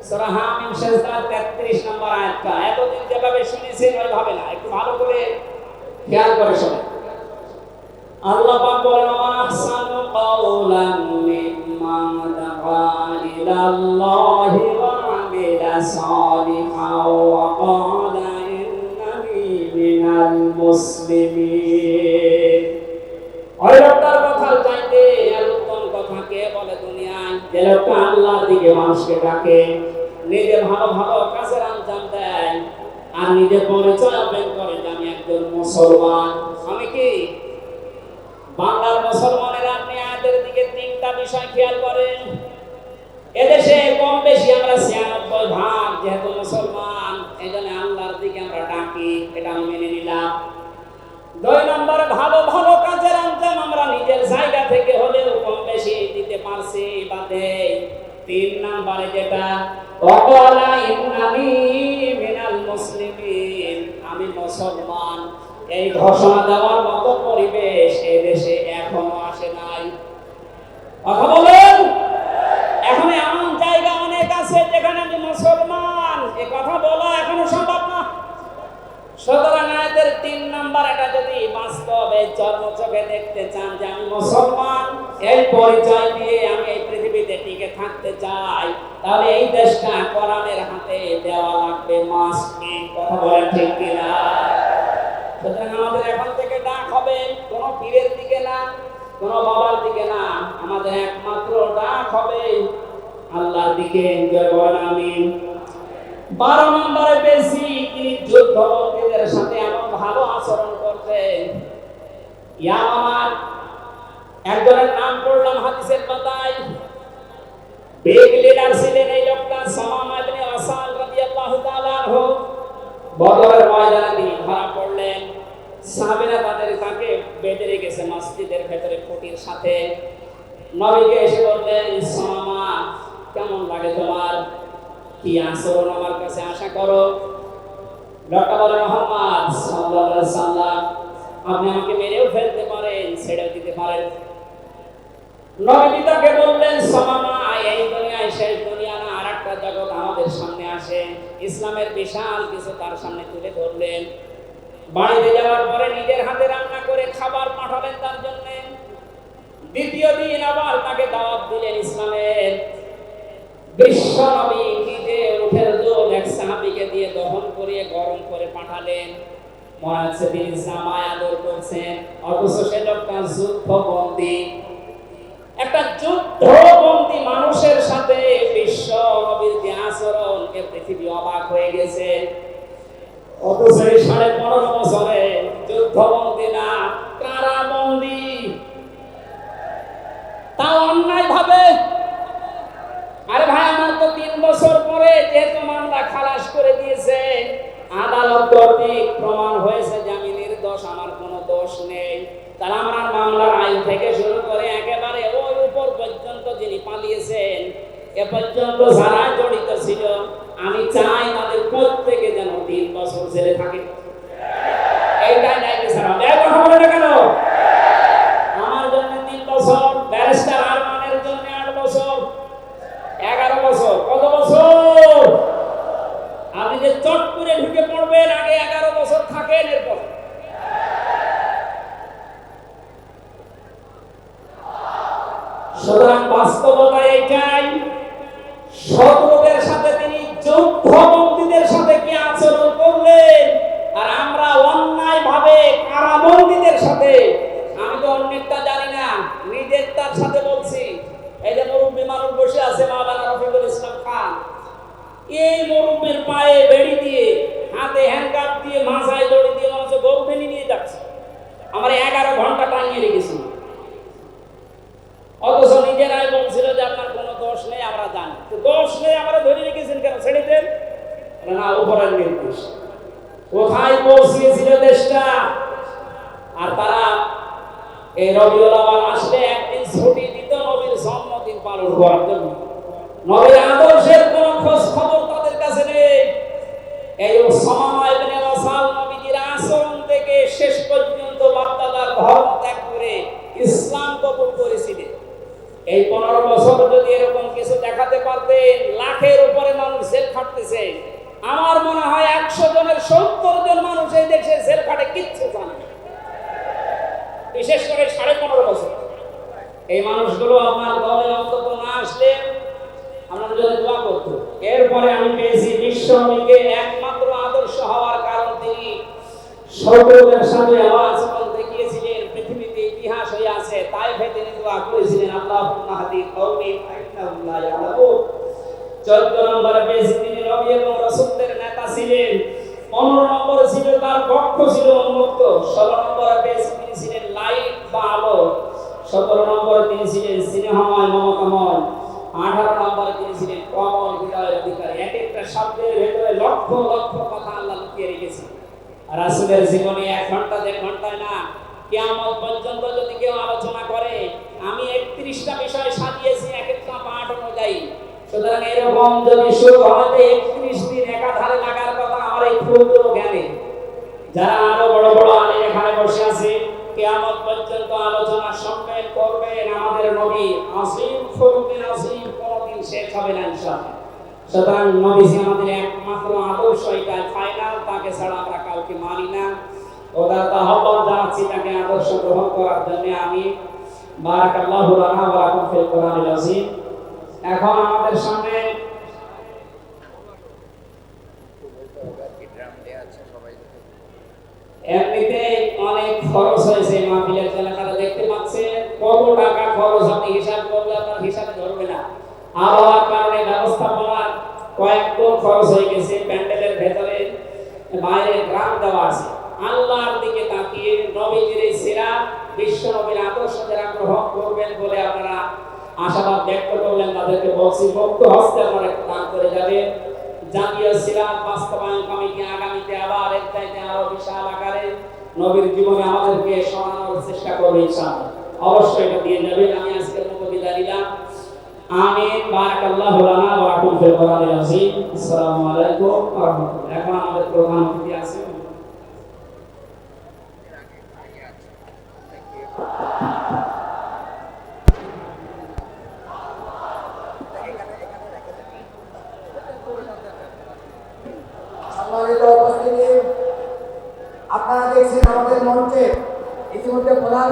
সূরা হামিম সেজদা 33 নম্বর আয়াতটা এতদিন যেভাবে শুনেছেন ওইভাবে না, একটু ভালো করে খেয়াল করে শুনুন। আল্লাহ পাক বলেন, আহসানু কাওলান মিম্মান দাআ ইলাল্লাহি ওয়া আমিলা সালিহান ওয়া ক্বালা ইন্নানি মিনাল মুসলিমিন। ওই লোকটার কথার চাইতে আর উত্তম কথা কে বলে দুনিয়ায়? যে লোকটা আল্লাহর দিকে মানুষকে ডাকে, নিজে ভালো ভালো কাজের আঞ্জাম দেয়, নিজে পরিচয় ওপেন করে যে আমি একজন মুসলমান। আমি কি বাংলার মুসলমানের? আপনি আয়াতের দিকে তিনটা বিষয় খেয়াল করেন। এদেশে কম বেশি আমরা 96% যেহেতু মুসলমান, এই জন্য আল্লাহর দিকে আমরা ডাকি, এটা আমি মেনে নিলাম। 2 নম্বরে ভালো ভালো কাজের আঞ্জাম আমরা নিজের জায়গা থেকে হলেও কম বেশি দিতে পারছি বা দেই। 3 নম্বরে যেটা ওয়াকালা ইন্নানি মিনাল মুসলিমিন, আমি মুসলমান, এই ঘোষণা দেওয়ার মতো পরিবেশ এই দেশে এখনো আসে নাই। কথা বলেন। এখন এমন জায়গা অনেক আছে যেখানে আমি মুসলমান, এই কথা বলা এখনো সম্ভব না। সুতরাং আয়াতের 3 নাম্বার, এটা যদি বাস্তবে চর্মচোখে দেখতে চান যে আমি মুসলমান, এই পরিচয় দিয়ে আমি এই পৃথিবীতে টিকে থাকতে চাই, তাহলে এই দেশটা কোরআনের হাতে দেওয়া লাগবে, মাসকে। কথা বলেন ঠিক কিনা? সুতরাং আমাদের এখন থেকে ডাক হবে কোন পীরের দিকে না, কোন বাবার দিকে না, আমাদের একমাত্র ডাক হবে আল্লাহর দিকে। আমিন। 12 নম্বরে বেশি তিনি যুদ্ধবন্দীদের সাথে এমন ভালো আচরণ করতেন। ইয়ামামার একজনের নাম পড়লাম হাদিসের পাতায়, বিগ লিডার ছিলেন এই লোকটা, সামামা ইবনে আসাল রাদিয়াল্লাহু তাআলা আনহু। বদরের ময়দানে তিনি ধরা পড়লেন। সাহাবীরা তাকে বেঁধে রেখেছে মসজিদের ভেতরে খুঁটির সাথে। নবীকে এসে বললেন, সামামা, কেমন লাগে তোমার? কি আচরণ আমার কাছে আশা করো? লোকটা বলে, মুহাম্মদ সাল্লাল্লাহু আলাইহি সাল্লাম, আপনি আমাকে মেরেও ফেলতে পারেন, ছেড়েও দিতে পারেন। নবী তাকে বললেন, সামামা, এই দুনিয়ায় শেষ দুনিয়া না, আরেকটা জগৎ আমাদের সামনে আসে। ইসলামের বিশাল কিছু তার সামনে তুলে ধরলেন। বাড়িতে যাওয়ার পরে নিজের হাতে রান্না করে খাবার পাঠালেন তার জন্য। দ্বিতীয় দিন আবার তাকে দাওয়াত দিলেন ইসলামের। বিশ্ব নবী নিজে উঠের দোল এক সাহাবীকে দিয়ে দহন করিয়ে গরম করে পাঠালেন। মনে হচ্ছে তিনি জামায় আদর করছেন, অথচ সে লোকটা যুদ্ধবন্দী। একটা যুদ্ধবন্দী মানুষের সাথে বিশ্ব নবীর যে আচরণ, এ পৃথিবী অবাক হয়ে গেছে। অথচ এই 15.5 বছরে যুদ্ধবন্দী না, কারাবন্দী, তাও অন্যায় ভাবে। আরে ভাই, আমার তো 3 বছর পরে যেহেতু মামলা খালাস করে দিয়েছে, আদালত কর্তৃক প্রমাণ হয়েছে যে আমি নির্দোষ, আমার কোনো দোষ নেই, তাহলে আমার মামলার আইন থেকে শুরু করে একেবারে ওই উপর পর্যন্ত যিনি পালিয়েছেন, এ পর্যন্ত যারা জড়িত ছিল, আমি চাই তাদের প্রত্যেকে যেন 3 বছর জেলে থাকে। এইটাই দায়িত্ব ছাড়া কথা বলে না কেন? আমার জন্য 3 বছর, ব্যারিস্টার আরমানের জন্য 8 বছর, 11 বছর। কত বছর? আপনি যে চট করে ঢুকে পড়বেন, আগে 11 বছর থাকেন, এরপর সুতরাং বাস্তবতা এইটাই। শত্রুদের সাথে তিনি যুদ্ধবন্দীদের সাথে কি আচরণ করলেন, আর আমরা অন্যায় ভাবে কারাবন্দীদের সাথে। আমি তো অন্যেরটা জানি না, নিজের তার সাথে বলছি। এই যে মুরব্বী মানুষ বসে আছে, মাওলানা রফিকুল ইসলাম খান, এই মুরব্বীর পায়ে বেড়ি দিয়ে, হাতে হ্যান্ডকাপ দিয়ে, মাথায় দড়ি দিয়ে মানুষ গরু টেনে নিয়ে যাচ্ছে। আমার 11 ঘন্টা টাঙিয়ে রেখেছিল। অথচ নিজেরাই বলছিল যে আপনার কোনো দোষ নেই, আমরা জানি। দোষ নেই, আমরা ধরে রেখেছেন কেন? ছেড়ে দেন না, উপরের নির্দেশ। কোথায় পৌঁছিয়েছিল দেশটা? আর তারা এই রবিউল আউয়াল আসলে একদিন ছুটি দিত নবীর জন্মদিন পালন করার জন্য। নবীর আদর্শের কোন খোঁজ খবর তাদের কাছে নেই। এই উসামা ইবনে আসাল নবীর আচরণ থেকে শেষ পর্যন্ত বাপদাদার ধর্ম ত্যাগ করে ইসলাম কবুল করেছিলেন। এই 15 বছর যদি এরকম কিছু দেখাতে পারতেন, লাখের উপরে মানুষ জেল খাটতেছে। আমার মনে হয় 100 জনের 70 জন মানুষ এই দেশে জেল খাটে কিচ্ছু জানে না, বিশেষ করে 15.5 বছর। এই মানুষগুলো আমার দলে অন্তত না আসলে আপনার জন্য দোয়া করতো। এরপরে আমি পেয়েছি বিশ্বনবীকে একমাত্র আদর্শ হওয়ার কারণ তিনি শত্রুদের সাথে আচরণ দেখিয়েছিলেন। পৃথিবীতে ইতিহাস হয়ে আছে, তাই তিনি দোয়া করেছিলেন, আল্লাহুম্মা হাদি কওমি ফাইন্নাহুম লা ইয়ালামুন। 14 নম্বরে পেয়েছি তিনি নবী এবং রাসূলদের নেতা ছিলেন। 15 নম্বরে ছিল তার বক্ষ ছিল উন্মুক্ত, 16 নম্বরে পেয়েছি তিনি ছিলেন লাইট বা আলো, 17 নম্বরে তিনি ছিলেন স্নেহময় মমতাময়, 18 নম্বরে তিনি ছিলেন কমল হৃদয়ের অধিকারী। এক একটা শব্দের ভেতরে লক্ষ লক্ষ কথা আল্লাহ লুকিয়ে রেখেছে। রাসূলের জীবনে 1 ঘন্টা 1.5 ঘন্টায় না, কিয়ামত পর্যন্ত যদি কেউ আলোচনা করে, আমি 31টা বিষয় সাজিয়েছি এক একটা পাঠ অনুযায়ী। সুতরাং এরকম যদি শুরু হয় 31 দিন একাধারে লাগার কথা আমার এই ক্ষুদ্র জ্ঞানে, যারা আরো বড় বড় আলেম এখানে বসে আছে, কিয়ামত পর্যন্ত আলোচনা সম্মেলন করবেন আমাদের নবী আসিম খুলুকিন আসিম, কোনদিন শেষ হবে না ইনশাআল্লাহ। সুতরাং নবীজি আমাদের একমাত্র আদর্শ, এটা ফাইনাল, তাকে ছাড়া আমরা কাউকে মানি না। ওদের আহ্বান জানাচ্ছি তাকে আদর্শ গ্রহণ করার জন্য। আমি বারাকাল্লাহু লানা ওয়া লাকুম ফিল কোরআনিল আযীম। এখন আমাদের সামনে এমনিতে অনেক খরচ হয়েছে মাহফিলের জন্য, তারা দেখতে পাচ্ছেন কত টাকা খরচ, আপনি হিসাব করলে আপনার হিসাবে ধরবে না। আবহাওয়ার কারণে ব্যবস্থাপনার কয়েক গুণ খরচ হয়ে গেছে। প্যান্ডেলের ভেতরে বাইরে গ্রাম দেওয়া আছে। আল্লাহর দিকে তাকিয়ে নবীজির এই সিরাত, বিশ্ব নবীর আদর্শ যারা গ্রহণ করবেন বলে আপনারা আশাবাদ ব্যক্ত করলেন, তাদেরকে বলছি মুক্ত হস্তে আপনারা একটু দান করে যাবেন। জাতীয় সিরাত বাস্তবায়ন কমিটি আগামীতে আবার এর চাইতে আরো বিশাল আকারে নবীর জীবনে আমাদেরকে শোনানোর চেষ্টা করবে ইনশাআল্লাহ। অবশ্যই এটা দিয়ে যাবেন। আমি আজকের মতো বিদায় নিলাম। আমিন। বারাকাল্লাহু লানা ওয়া লাকুম ফিল কোরআনিল আযীম। আসসালামু আলাইকুম ওয়া রাহমাতুল্লাহ। এখন আমাদের প্রধান অতিথি আছে। সম্মানিত উপস্থিতি, আপনারা দেখছেন আমাদের মঞ্চে ইতিমধ্যে প্রধান